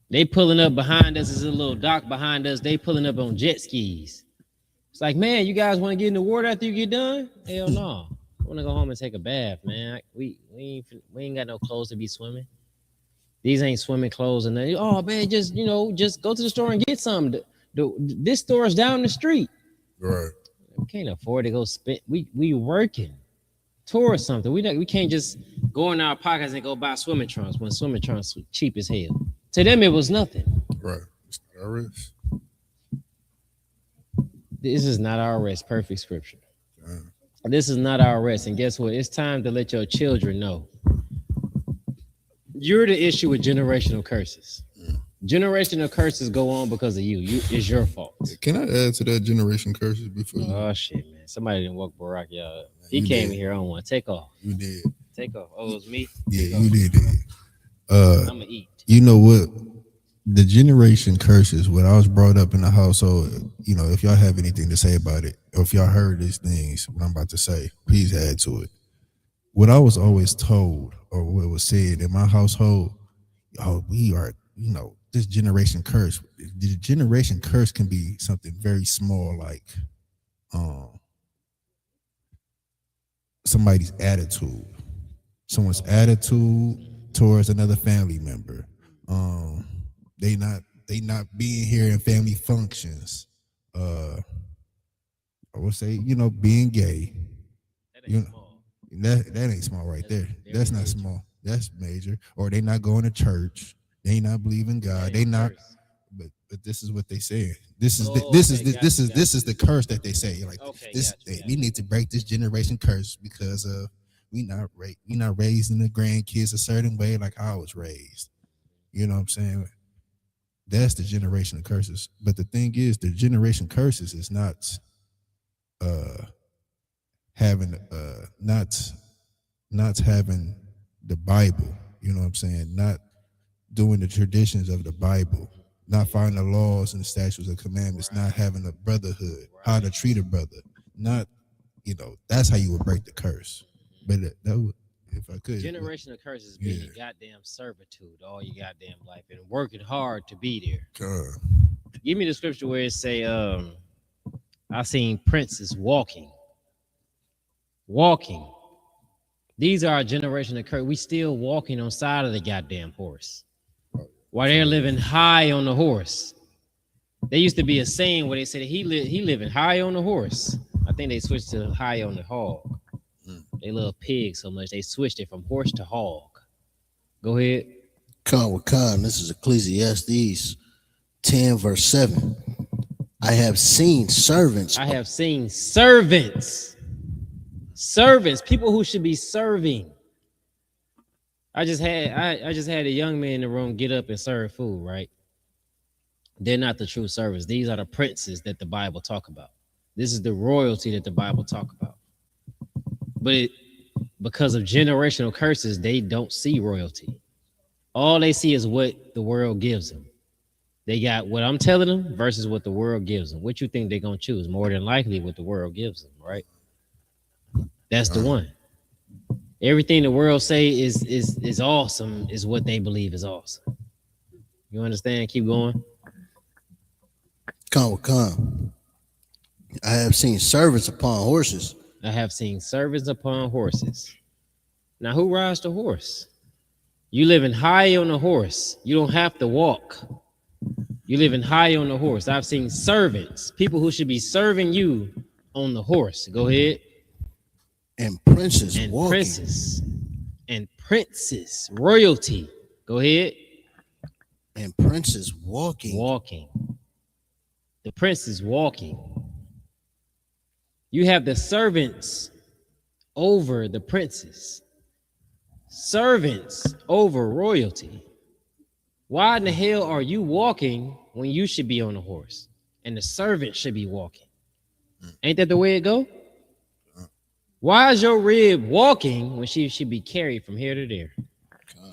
They pulling up behind us. There's a little dock behind us. They pulling up on jet skis. It's like, man, you guys want to get in the water after you get done? Hell no. I want to go home and take a bath, man. We ain't got no clothes to be swimming. These ain't swimming clothes. And they, oh, man, just go to the store and get some. This store is down the street. Right. We can't afford to go spend. We working towards something. We can't just go in our pockets and go buy swimming trunks when swimming trunks cheap as hell. To them, it was nothing. Right. It's not our risk. This is not our rest. Perfect scripture. This is not our rest. And guess what? It's time to let your children know. You're the issue with generational curses. Generational curses go on because of you. It's your fault. Can I add to that generation curses before you? Oh, shit, man. Somebody didn't woke Barack y'all up. He came in here on one. Take off. You did. Take off. Oh, it was me? Yeah, you did. I'm going to eat. You know what? The generation curses, when I was brought up in the household, if y'all have anything to say about it, or if y'all heard these things, what I'm about to say, please add to it. What I was always told, or what was said in my household, we are, this generation curse. The generation curse can be something very small, like somebody's attitude, someone's attitude towards another family member. They not being here in family functions. I would say, being gay. That ain't small right there. That's not small. That's major. Or they not going to church. They not believing God. They not. But this is what they say. This is the curse that they say. Like we need to break this generation curse because of we not raising the grandkids a certain way like I was raised. You know what I'm saying? That's the generation of curses. But the thing is, the generation curses is not having not having the Bible. You know what I'm saying? Not doing the traditions of the Bible, not following the laws and the statutes and commandments, not having a brotherhood, how to treat a brother. Not, that's how you would break the curse. But that would, if I could. Generational curses being in goddamn servitude all your goddamn life and working hard to be there. Give me the scripture where it say, I seen princes walking. These are our generation of curse. We still walking on side of the goddamn horse while they're living high on the horse. There used to be a saying where they said he living high on the horse. I think they switched to high on the hog. They love pigs so much they switched it from horse to hog. Go ahead. Con with con. This is Ecclesiastes 10 verse 7. I have seen servants. Servants, people who should be serving. I just had a young man in the room get up and serve food, right? They're not the true servants. These are the princes that the Bible talk about. This is the royalty that the Bible talk about. But because of generational curses, they don't see royalty. All they see is what the world gives them. They got what I'm telling them versus what the world gives them. What you think they're gonna choose? More than likely what the world gives them, right? That's the one. Everything the world say is awesome is what they believe is awesome. You understand? Keep going. Con with con. I have seen servants upon horses. I have seen servants upon horses. Now, who rides the horse? You living high on the horse. You don't have to walk. You living high on the horse. I've seen servants, people who should be serving you on the horse. Go ahead. And princes and walking. Princes, royalty. Go ahead. And princes walking. The prince is walking. You have the servants over the princes. Servants over royalty. Why in the hell are you walking when you should be on a horse and the servant should be walking? Ain't that the way it go? Why is your rib walking when she should be carried from here to there?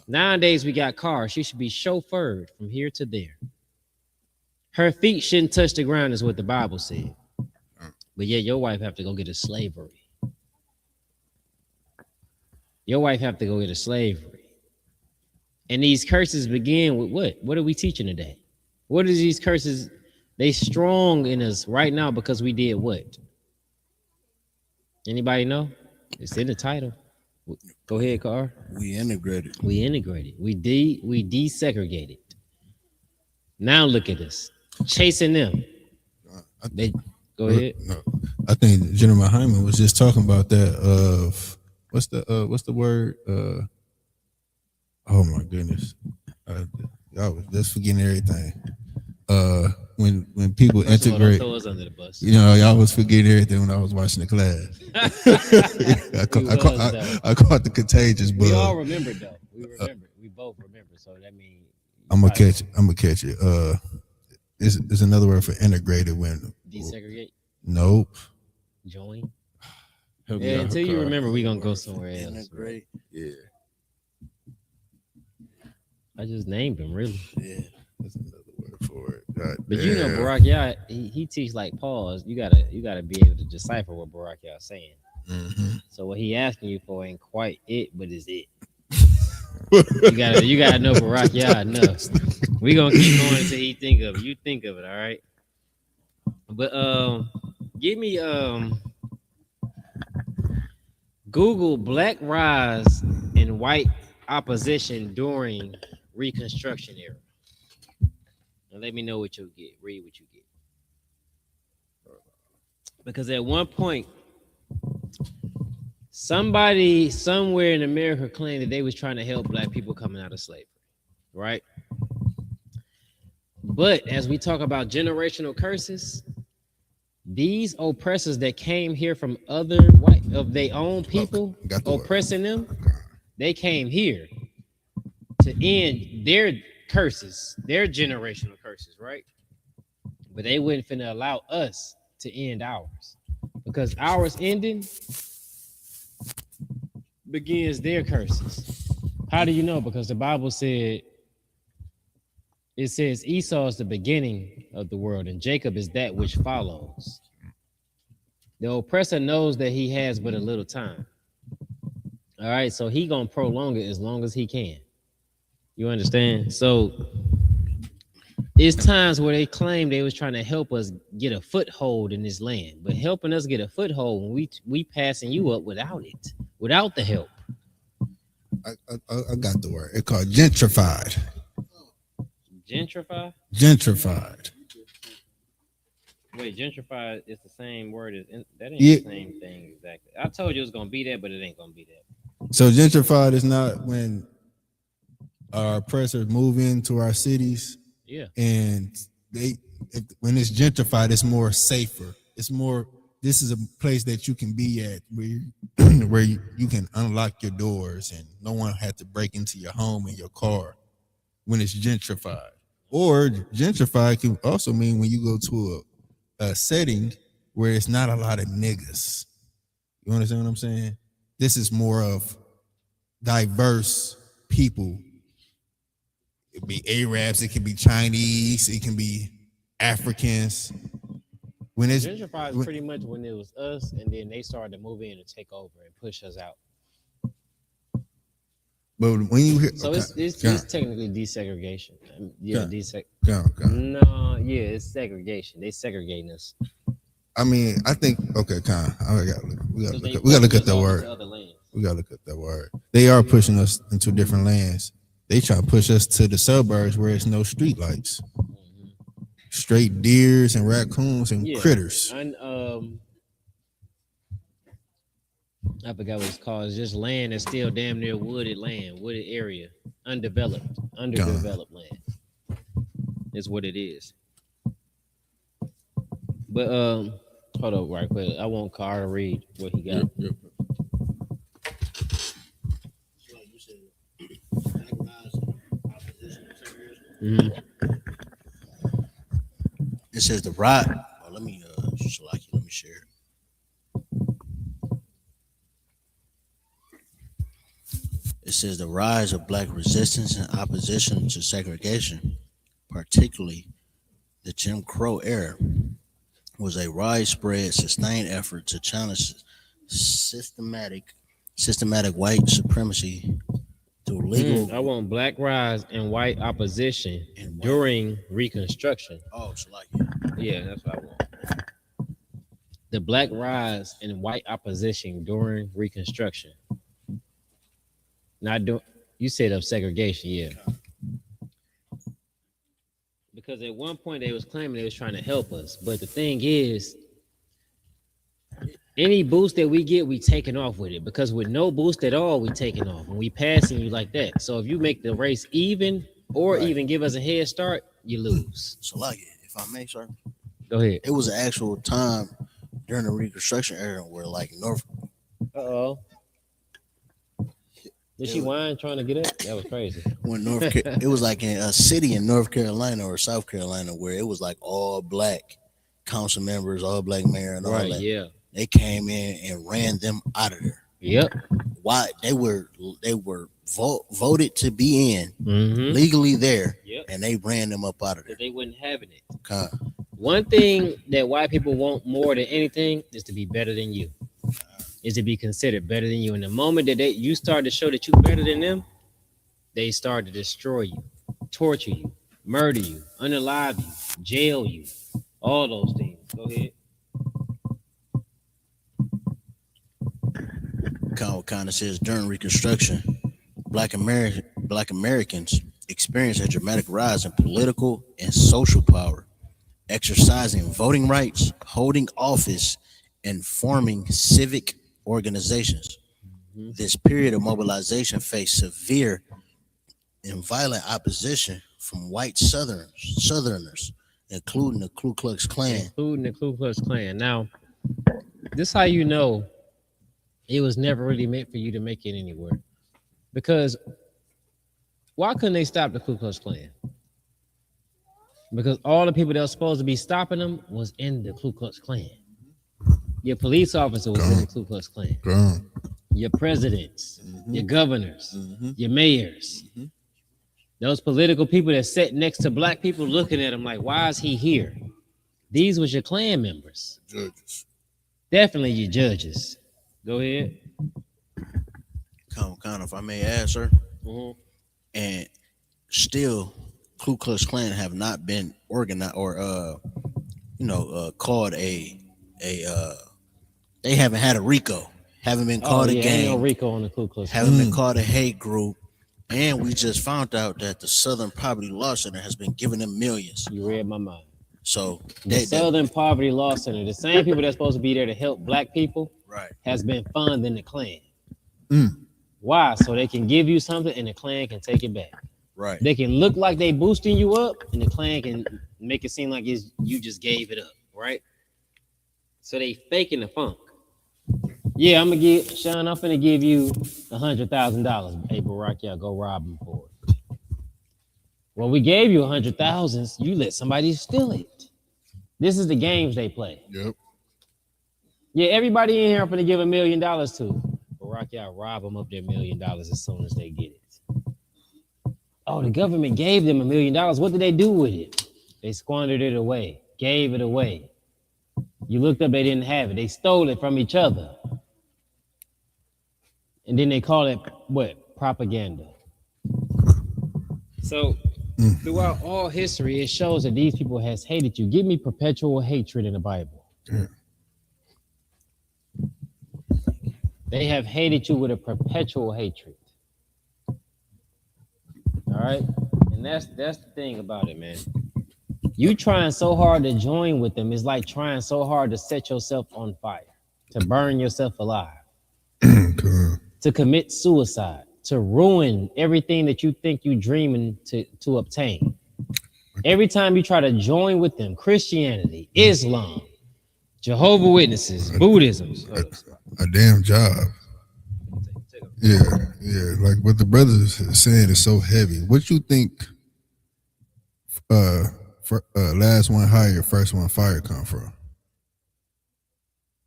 Nowadays we got cars. She should be chauffeured from here to there. Her feet shouldn't touch the ground is what the Bible said. But yet your wife have to go get a slavery. Your wife have to go get a slavery. And these curses begin with what? What are we teaching today? What is these curses? They strong in us right now because we did what? Anybody know? It's in the title. Go ahead, Carr. We integrated. We desegregated. Now look at us. Chasing them. Go ahead. No, I think General Hyman was just talking about that of what's the word? Oh my goodness. I was just forgetting everything. When people integrate, throw us under the bus. You know, y'all was forgetting everything when I was watching the class. I caught the contagious bug. We all remembered though. We remembered. We both remember. So that means I'm gonna catch it. Is another word for integrated when desegregate? Nope. Join. Yeah, until you remember, we're gonna go somewhere else. Integrate. Yeah. I just named him, really. Yeah. That's another word for it. God but damn. you know, Barack Yah, he teach like pause. You gotta be able to decipher what Barack Yah saying. Mm-hmm. So what he asking you for ain't quite it, but is it. you gotta know Barack Yah enough. We gonna keep going until he think of it. You think of it, all right? But give me Google Black Rise and White Opposition during Reconstruction era. And let me know what you'll get. Read what you get. Because at one point, somebody somewhere in America claimed that they was trying to help black people coming out of slavery, right? But as we talk about generational curses, these oppressors that came here from other white of their own people oppressing them, they came here to end their curses, their generational curses, right? But they wouldn't finna allow us to end ours, because ours ending begins their curses. How do you know? Because the Bible said, it says Esau is the beginning of the world and Jacob is that which follows. The oppressor knows that he has but a little time. All right, so he gonna prolong it as long as he can. You understand? So it's times where they claim they was trying to help us get a foothold in this land, but helping us get a foothold when we passing you up without it, without the help. I got the word. It's called gentrified. Gentrify? Gentrified. Wait, gentrify is the same word as that ain't Yeah. the same thing exactly. I told you it was gonna be that, but it ain't gonna be that. So gentrified is not when our oppressors move into our cities. Yeah. And when it's gentrified, it's more safer. It's more. This is a place that you can be at where you can unlock your doors and no one had to break into your home and your car. When it's gentrified, or gentrified can also mean when you go to a setting where it's not a lot of niggas. You understand what I'm saying? This is more of diverse people. It can be Arabs, it can be Chinese, it can be Africans. When it's gentrified is pretty much when it was us, and then they started to move in and take over and push us out. But when you hear, so okay, it's technically desegregation. Yeah, No, yeah, it's segregation. They segregating us. I mean, I think okay, we gotta look at that word. We gotta look at that word. They are pushing us into different lands. They try to push us to the suburbs where it's no street lights. Straight deers and raccoons and critters. And I forgot what it's called. It's just land that's still damn near wooded area, underdeveloped land. Is what it is. But hold up right quick. I want Carl to read what he got. Yep. It says the rise. Oh, let me share it. It says the rise of black resistance and opposition to segregation, particularly the Jim Crow era, was a widespread, sustained effort to challenge systematic white supremacy through legal. I want black rise and white opposition during Reconstruction. Oh, so like yeah, that's what I want. The black rise and white opposition during Reconstruction. Not do you said of segregation, yeah. Because at one point they was claiming they was trying to help us, but the thing is, any boost that we get, we taking off with it. Because with no boost at all, we taking off and we passing you like that. So if you make the race even or even give us a head start, you lose. So like if I may, sir, go ahead. It was an actual time during the Reconstruction era where like North. Did she whine trying to get up? That was crazy. When it was like in a city in North Carolina or South Carolina where it was like all black council members, all black mayor, and all that. Yeah. They came in and ran them out of there. Yep. Why they were voted to be in legally there, and they ran them up out of there. But they wasn't having it. One thing that white people want more than anything is to be better than you. Is to be considered better than you. And the moment that you start to show that you're better than them, they start to destroy you, torture you, murder you, unalive you, jail you, all those things. Go ahead. Kind of says during Reconstruction, Black Americans experienced a dramatic rise in political and social power, exercising voting rights, holding office, and forming civic organizations. This period of mobilization faced severe and violent opposition from white Southerners, including the Ku Klux Klan. Now, this is how you know it was never really meant for you to make it anywhere. Because why couldn't they stop the Ku Klux Klan? Because all the people that were supposed to be stopping them was in the Ku Klux Klan. Your police officer was in the Ku Klux Klan. Your presidents, your governors, your mayors. Those political people that sat next to black people looking at him like, why is he here? These was your Klan members. Judges. Definitely your judges. Go ahead. Kind of, if I may ask, sir. And still, Ku Klux Klan have not been organized or, called a they haven't had a RICO. haven't been Oh called a yeah, ain't no gang, Rico on the Ku Klux Klan. haven't been called a hate group, and we just found out that the Southern Poverty Law Center has been giving them millions. You read my mind. So The Southern Poverty Law Center, the same people that's supposed to be there to help black people, right, has been funding the Klan. Mm. Why? So they can give you something and the Klan can take it back. right. They can look like they boosting you up and the Klan can make it seem like it's, you just gave it up, right? So they faking the funk. Yeah, I'm gonna give Sean. I'm finna give you $100,000. Hey, Barack, y'all go rob him for it. Well, we gave you 100,000. You let somebody steal it. This is the games they play. Yep. Yeah, everybody in here finna give $1 million to. Barack, y'all rob them of their $1 million as soon as they get it. Oh, the government gave them $1 million. What did they do with it? They squandered it away, gave it away. You looked up, they didn't have it. They stole it from each other. And then they call it what? Propaganda. So throughout all history, it shows that these people has hated you. Give me perpetual hatred in the Bible. Yeah. They have hated you with a perpetual hatred. All right? And that's the thing about it, man. You trying so hard to join with them is like trying so hard to set yourself on fire, to burn yourself alive, to commit suicide, to ruin everything that you think you dreaming to obtain. Every time you try to join with them, Christianity, Islam, Jehovah's Witnesses, Buddhism. A damn job. Yeah. Like what the brothers are saying is so heavy. What you think last one hired, first one fired come from?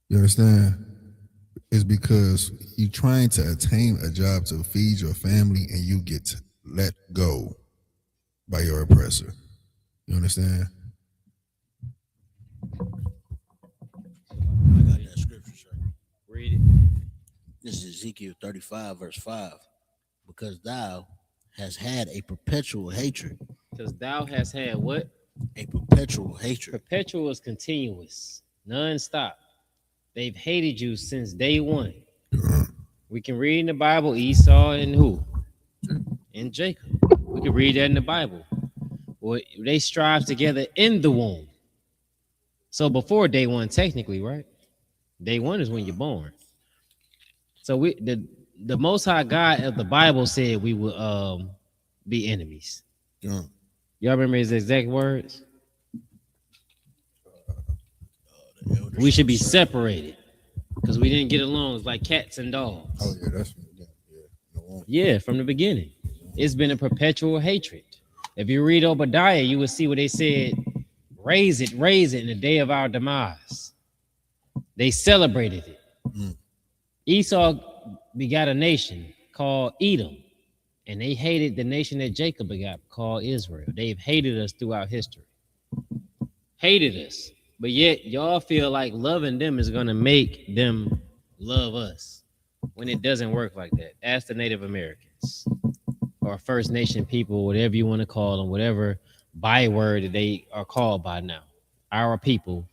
You understand? It's because you're trying to attain a job to feed your family and you get let go by your oppressor. You understand? I got that scripture, sir. Read it. This is Ezekiel 35, verse 5. Because thou hast had a perpetual hatred. Because thou hast had what? A perpetual hatred. Perpetual is continuous, non-stop. They've hated you since day one. We can read in the Bible Esau and who? And Jacob. We can read that in the Bible. Well, they strive together in the womb. So before day one, technically, right? Day one is when you're born. So the Most High God of the Bible said we will be enemies. Yeah. Y'all remember his exact words? We should be separated because we didn't get along. It's like cats and dogs. Oh yeah, that's Yeah, from the beginning. It's been a perpetual hatred. If you read Obadiah, you will see what they said, raise it in the day of our demise. They celebrated it. Esau begot a nation called Edom, and they hated the nation that Jacob begot called Israel. They've hated us throughout history. Hated us. But yet y'all feel like loving them is going to make them love us when it doesn't work like that. Ask the Native Americans or First Nation people, whatever you want to call them, whatever byword that they are called by now. Our people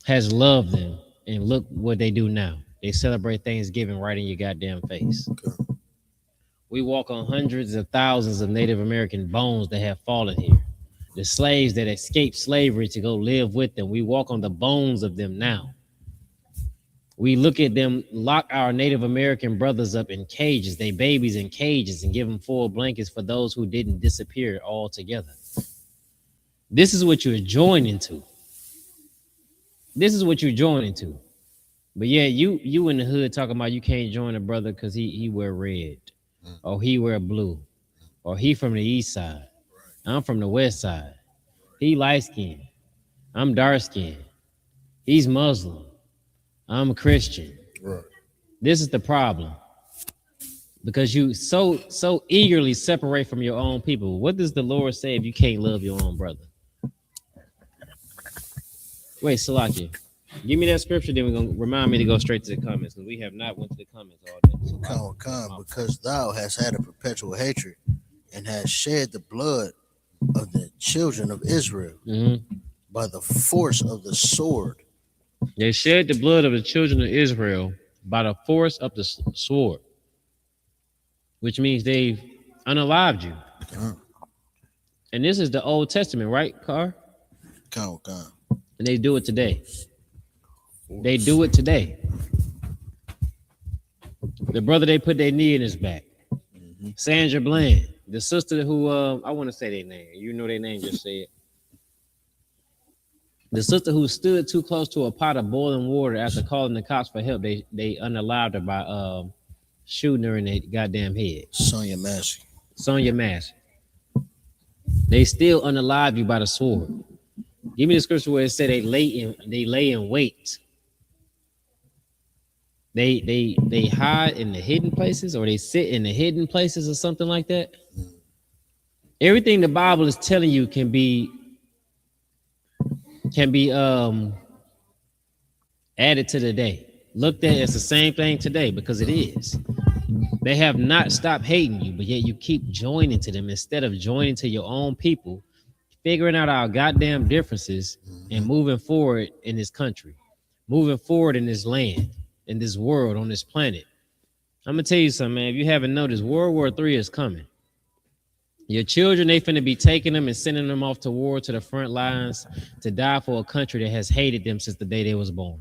has loved them, and look what they do now. They celebrate Thanksgiving right in your goddamn face. We walk on hundreds of thousands of Native American bones that have fallen here. The slaves that escaped slavery to go live with them, we walk on the bones of them now. We look at them, lock our Native American brothers up in cages, they babies in cages, and give them full blankets for those who didn't disappear altogether. This is what you're joining to. This is what you're joining to. But yeah, you in the hood talking about you can't join a brother because he wear red, or he wear blue, or he from the east side. I'm from the west side. He light skinned. I'm dark skinned. He's Muslim. I'm a Christian. right. This is the problem. Because you so eagerly separate from your own people. What does the Lord say if you can't love your own brother? Wait, Salakia. Give me that scripture, then we're going to remind me to go straight to the comments, because we have not went to the comments all day. Come, because thou hast had a perpetual hatred and hast shed the blood of the children of Israel by the force of the sword. They shed the blood of the children of Israel by the force of the sword, which means they've unalived you. And this is the Old Testament, right, Carr? Count. And they do it today. They do it today. The brother, they put their knee in his back. Sandra Bland, the sister who, I want to say their name. You know their name, just say it. The sister who stood too close to a pot of boiling water after calling the cops for help, they unalived her by shooting her in the goddamn head. Sonia Massey. They still unalive you by the sword. Give me the scripture where it said they lay in wait. They hide in the hidden places, or they sit in the hidden places, or something like that. Everything the Bible is telling you can be added to the day. Looked at as the same thing today, because it is. They have not stopped hating you, but yet you keep joining to them instead of joining to your own people, figuring out our goddamn differences and moving forward in this country, moving forward in this land, in this world, on this planet. I'm gonna tell you something, man. If you haven't noticed, World War III is coming. Your children, they finna be taking them and sending them off to war, to the front lines, to die for a country that has hated them since the day they was born.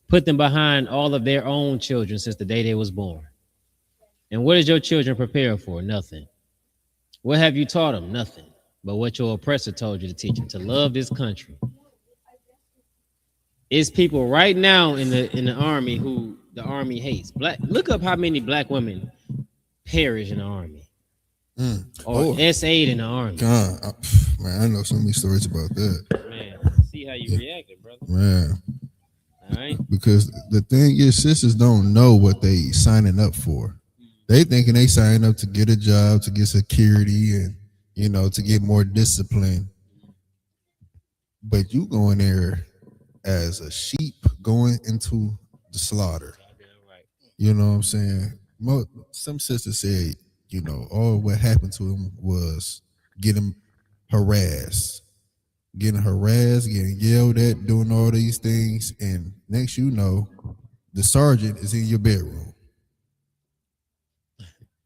Put them behind all of their own children since the day they was born. And what is your children prepared for? Nothing. What have you taught them? Nothing. But what your oppressor told you to teach them, to love this country. It's people right now in the army who the army hates. Look up how many black women perish in the army. Or S8 in the army. God, man, I know so many stories about that. Man, see how you reacted, brother. Man. All right. Because the thing is, sisters don't know what they signing up for. They thinking they sign up to get a job, to get security, and to get more discipline. But you going there as a sheep going into the slaughter. You know what I'm saying? Some sisters say, all what happened to him was getting harassed, getting yelled at, doing all these things, and next you know, the sergeant is in your bedroom.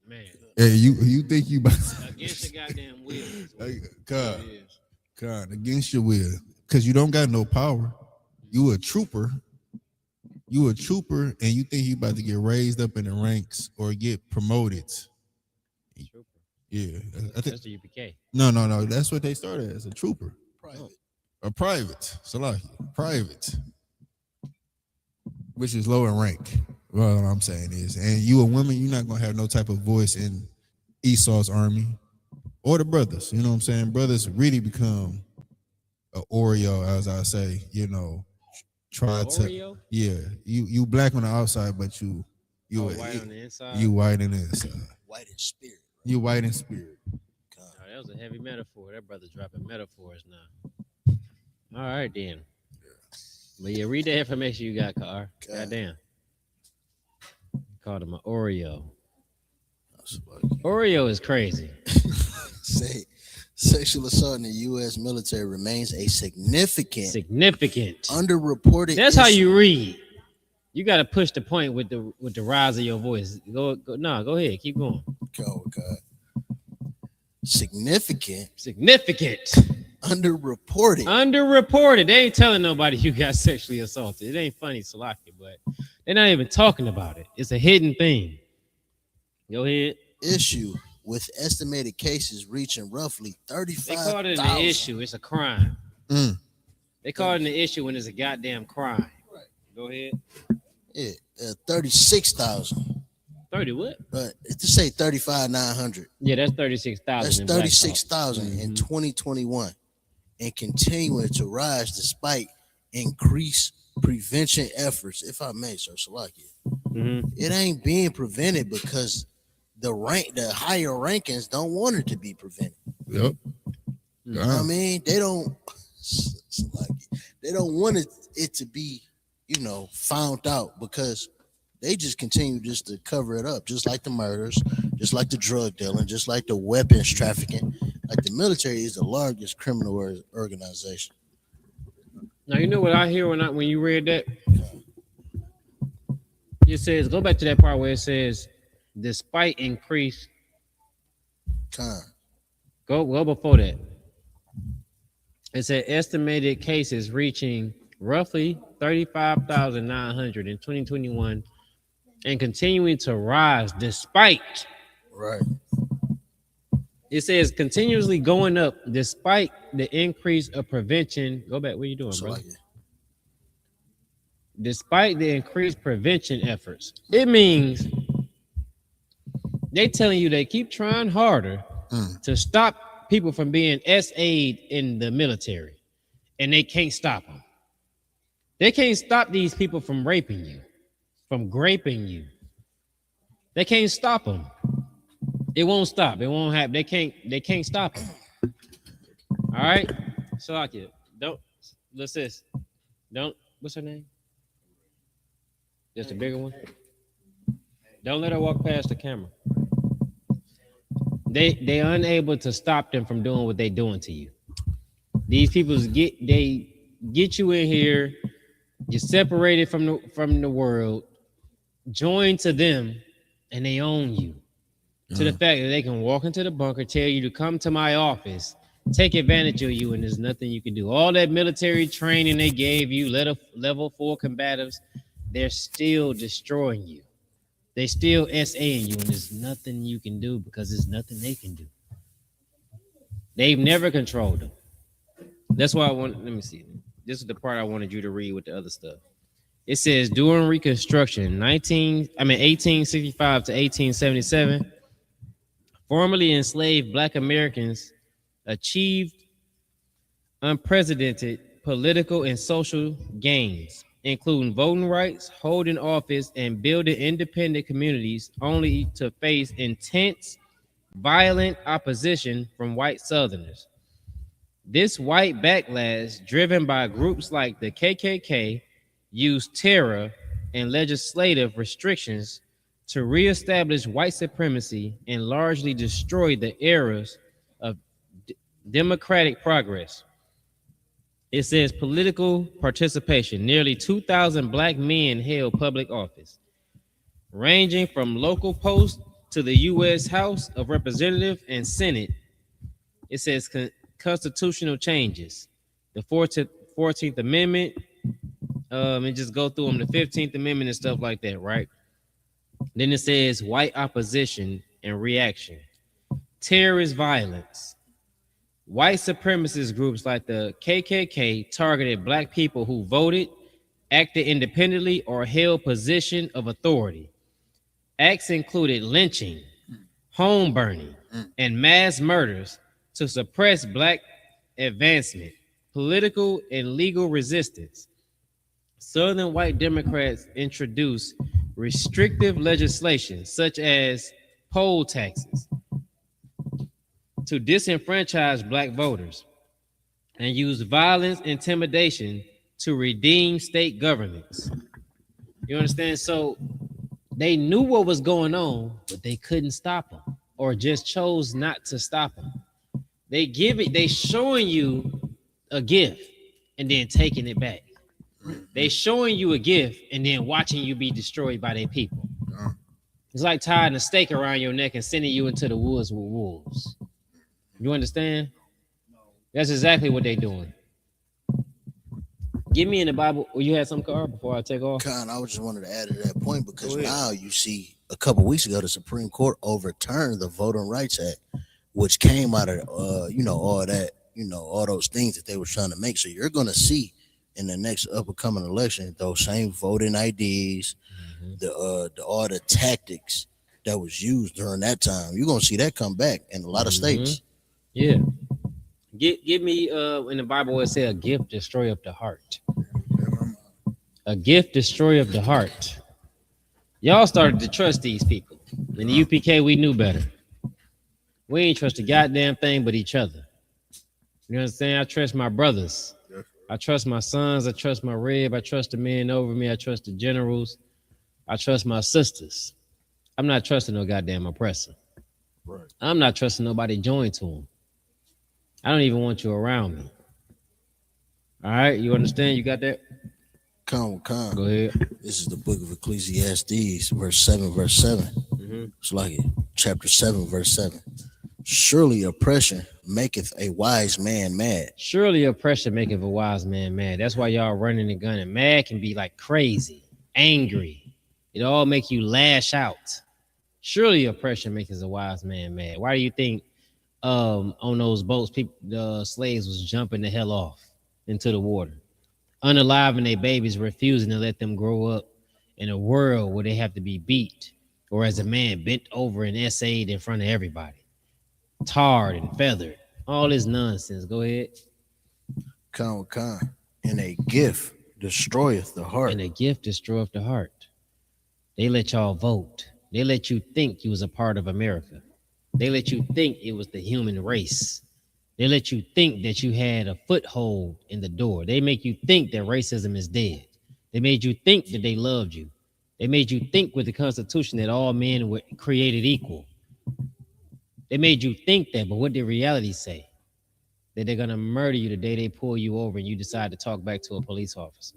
Man. Hey, you think you against the goddamn will. God, against your will, because you don't got no power. You a trooper, and you think you about to get raised up in the ranks or get promoted. Trooper. Yeah, I think that's the UPK. No. That's what they started as, a trooper. A private. Private. Which is lower rank. Well, what I'm saying is, and you a woman, you're not gonna have no type of voice in Esau's army or the brothers. You know what I'm saying? Brothers really become a Oreo, as I say. Try to. Oreo? Yeah, you black on the outside, but you white on the inside. You white on the inside. White in spirit. Right? You white in spirit. Oh, that was a heavy metaphor. That brother's dropping metaphors now. All right, then. But yeah, read the information you got, Car. Goddamn. Called him an Oreo. Oreo is crazy. Say, sexual assault in the U.S. military remains a significant underreported. That's issue. How you read. You got to push the point with the rise of your voice. Go ahead, keep going. Oh God. Significant. Underreported. They ain't telling nobody you got sexually assaulted. It ain't funny, Salaki, but they're not even talking about it. It's a hidden thing. Go ahead. Issue with estimated cases reaching roughly 35,000. They call it an issue. It's a crime. They call it an issue when it's a goddamn crime. Right. Go ahead. Yeah, 36,000. 30 what? To say 35,900. Yeah, that's 36,000. That's 36,000 in 2021, and continuing to rise despite increased prevention efforts. If I may, sir, Salakia, it ain't being prevented because the higher rankings don't want it to be prevented. Yep. You know what I mean, they don't want it to be, found out, because they just continue just to cover it up, just like the murders, just like the drug dealing, just like the weapons trafficking. Like, the military is the largest criminal organization. Now, you know what I hear when you read that? It says, go back to that part where it says, despite increase. Go before that. It said estimated cases reaching roughly 35,900 in 2021 and continuing to rise despite. Right. It says continuously going up despite the increase of prevention. Go back. What are you doing, brother? Despite the increased prevention efforts. It means they telling you they keep trying harder to stop people from being SA'd in the military, and they can't stop them. They can't stop these people from raping you, from graping you. They can't stop them. It won't stop. It won't happen. They can't stop them. All right. Salakia, don't. What's this? Don't. What's her name? Just a bigger one. Don't let her walk past the camera. They're unable to stop them from doing what they're doing to you. These people get you in here. You're separated from the world. Join to them, and they own you. To the fact that they can walk into the bunker, tell you to come to my office, take advantage of you, and there's nothing you can do. All that military training they gave you, level 4 combatives, they're still destroying you. They still SAing you, and there's nothing you can do because there's nothing they can do. They've never controlled them. That's why let me see. This is the part I wanted you to read with the other stuff. It says during Reconstruction, 1865 to 1877, formerly enslaved Black Americans achieved unprecedented political and social gains, including voting rights, holding office, and building independent communities, only to face intense, violent opposition from white Southerners. This white backlash, driven by groups like the KKK, used terror and legislative restrictions to reestablish white supremacy and largely destroy the eras of democratic progress. It says political participation. Nearly 2,000 Black men held public office, ranging from local posts to the U.S. House of Representatives and Senate. It says constitutional changes. The 14th Amendment, and just go through them, the 15th Amendment and stuff like that, right? Then it says white opposition and reaction. Terrorist violence. White supremacist groups like the KKK targeted Black people who voted, acted independently, or held position of authority. Acts included lynching, home burning, and mass murders to suppress Black advancement, political and legal resistance. Southern white Democrats introduced restrictive legislation such as poll taxes to disenfranchise Black voters and used violence, intimidation to redeem state governments. You understand? So they knew what was going on, but they couldn't stop them, or just chose not to stop them. They showing you a gift and then taking it back. They showing you a gift and then watching you be destroyed by their people. It's like tying a stake around your neck and sending you into the woods with wolves. You understand? That's exactly what they're doing. Give me in the Bible. Oh, you had some, Carl, before I take off? Con, I just wanted to add to that point because now you see a couple weeks ago the Supreme Court overturned the Voting Rights Act, which came out of all that, all those things that they were trying to make. So you're gonna see in the next upcoming election those same voting IDs, all the tactics that was used during that time. You're gonna see that come back in a lot of states. Yeah. Give me in the Bible where it says a gift destroyeth the heart. A gift destroyeth the heart. Y'all started to trust these people. In the UPK, we knew better. We ain't trust a goddamn thing but each other. You know what I'm saying? I trust my brothers. I trust my sons. I trust my rib. I trust the men over me. I trust the generals. I trust my sisters. I'm not trusting no goddamn oppressor. Right. I'm not trusting nobody joined to him. I don't even want you around me. All right, you understand? You got that? Con. Go ahead. This is the book of Ecclesiastes, verse 7, verse 7. Mm-hmm. It's like it. Chapter 7, verse 7. Surely oppression maketh a wise man mad. Surely oppression maketh a wise man mad. That's why y'all running the gun, and mad can be like crazy, angry. It all make you lash out. Surely oppression maketh a wise man mad. Why do you think on those boats, people, the slaves was jumping the hell off into the water, unaliving their babies, refusing to let them grow up in a world where they have to be beat, or as a man bent over and essayed in front of everybody, tarred and feathered, all this nonsense. Go ahead. Con. And a gift destroyeth the heart. And a gift destroyeth the heart. They let y'all vote. They let you think you was a part of America. They let you think it was the human race. They let you think that you had a foothold in the door. They make you think that racism is dead. They made you think that they loved you. They made you think with the Constitution that all men were created equal. They made you think that, but what did reality say? That they're gonna murder you the day they pull you over and you decide to talk back to a police officer.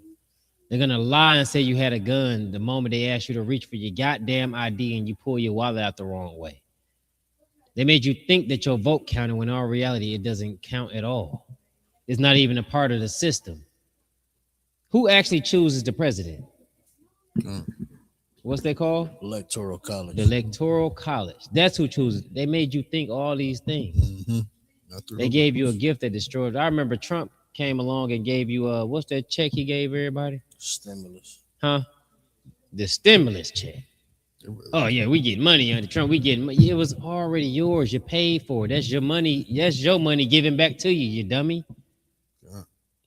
They're gonna lie and say you had a gun the moment they ask you to reach for your goddamn ID and you pull your wallet out the wrong way. They made you think that your vote counted when in all reality it doesn't count at all. It's not even a part of the system. Who actually chooses the president? What's they called? Electoral college. The Electoral College. That's who chooses. They made you think all these things. They gave you a gift that destroyed. I remember Trump came along and gave you what's that check he gave everybody? Stimulus. Huh? The stimulus check. Oh yeah, we get money under Trump. We get it was already yours. You paid for it. That's your money. That's your money given back to you, you dummy.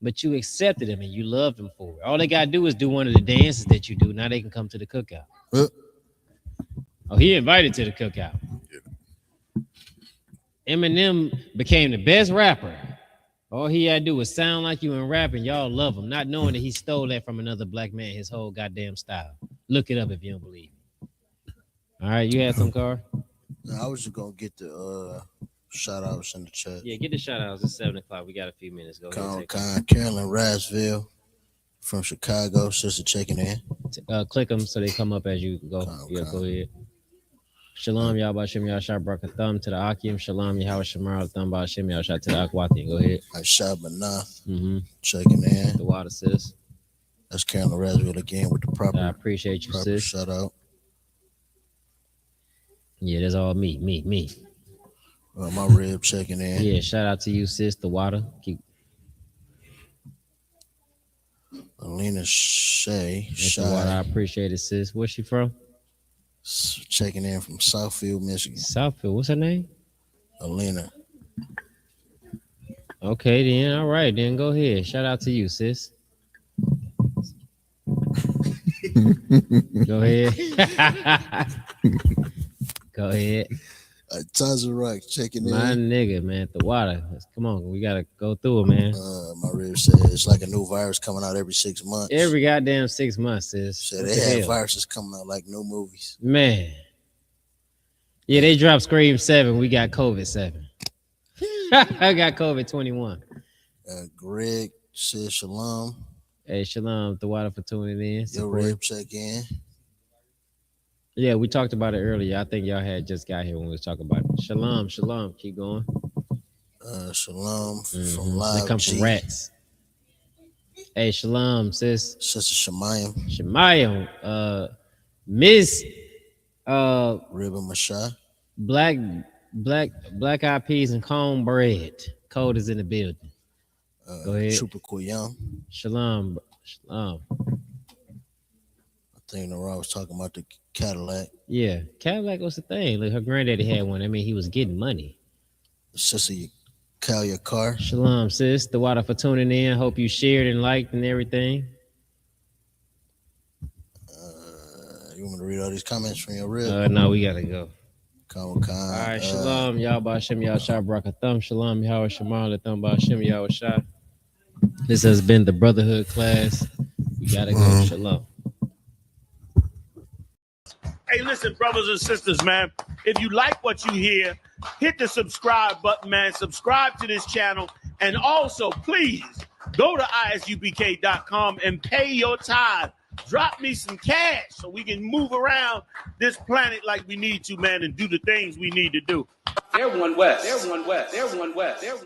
But you accepted him and you loved him for it. All they gotta do is do one of the dances that you do. Now they can come to the cookout. Oh, he invited to the cookout. Eminem became the best rapper. All he had to do was sound like you and rap, and y'all love him, not knowing that he stole that from another black man, his whole goddamn style. Look it up if you don't believe me. All right, you had some, car? I was just gonna get the shout outs in the chat. Yeah, get the shout outs. It's 7 o'clock. We got a few minutes. Go ahead. Carolyn Rasville from Chicago, sister checking in. Click them so they come up as you go. Go ahead. Shalom, Yahweh Shem Yahshua Barak Thumb to the Akim. Shalom, Yahweh Shemar Thumb Ba Shem Yahshua to the Akwati. Go ahead. Aisha checking in. The water, sis. That's Carolyn Rasville again with the proper. I appreciate you, sis. Shout out. Yeah, that's all me. My rib checking in. Yeah, shout out to you, sis. The water. Alina Shay. The water. I appreciate it, sis. Where's she from? Checking in from Southfield, Michigan. Southfield. What's her name? Alina. Okay, then. All right, then. Go ahead. Shout out to you, sis. Go ahead. Go ahead. Tazarek checking in. My nigga, man. The water. Come on. We got to go through it, man. My rib said it's like a new virus coming out every 6 months. Every goddamn 6 months, sis. So they have viruses coming out like new movies. Man. Yeah, they dropped Scream 7. We got COVID 7. I got COVID 21. Greg says shalom. Hey, shalom. The water for tuning in. Your rib check in. Yeah, we talked about it earlier. I think y'all had just got here when we was talking about it. Shalom. Keep going. Shalom from Live They come G. from rats. Hey, shalom, sis. Sister Shemayim. Miss Ribba Mashah. Black eyed peas and cornbread. Code is in the building. Go ahead. Trooper Koyam. Shalom. I think Nora was talking about the Cadillac. Yeah, Cadillac was the thing. Like her granddaddy had one. I mean, he was getting money. Sister, you call your car. Shalom, sis. The water for tuning in. Hope you shared and liked and everything. You want me to read all these comments from your rib? No, we gotta go. All right, shalom, Yahweh Shem Yahshua Barakatham. Shalom, Yahweh Shemar Latham Ba Shem Yahweh Shah. This has been the Brotherhood class. We gotta go. Shalom. Hey, listen, brothers and sisters, man. If you like what you hear, hit the subscribe button, man. Subscribe to this channel. And also, please Go to isupk.com and pay your tithe. Drop me some cash so we can move around this planet like we need to, man, and do the things we need to do. They're one West. They're one West. They're one West. They're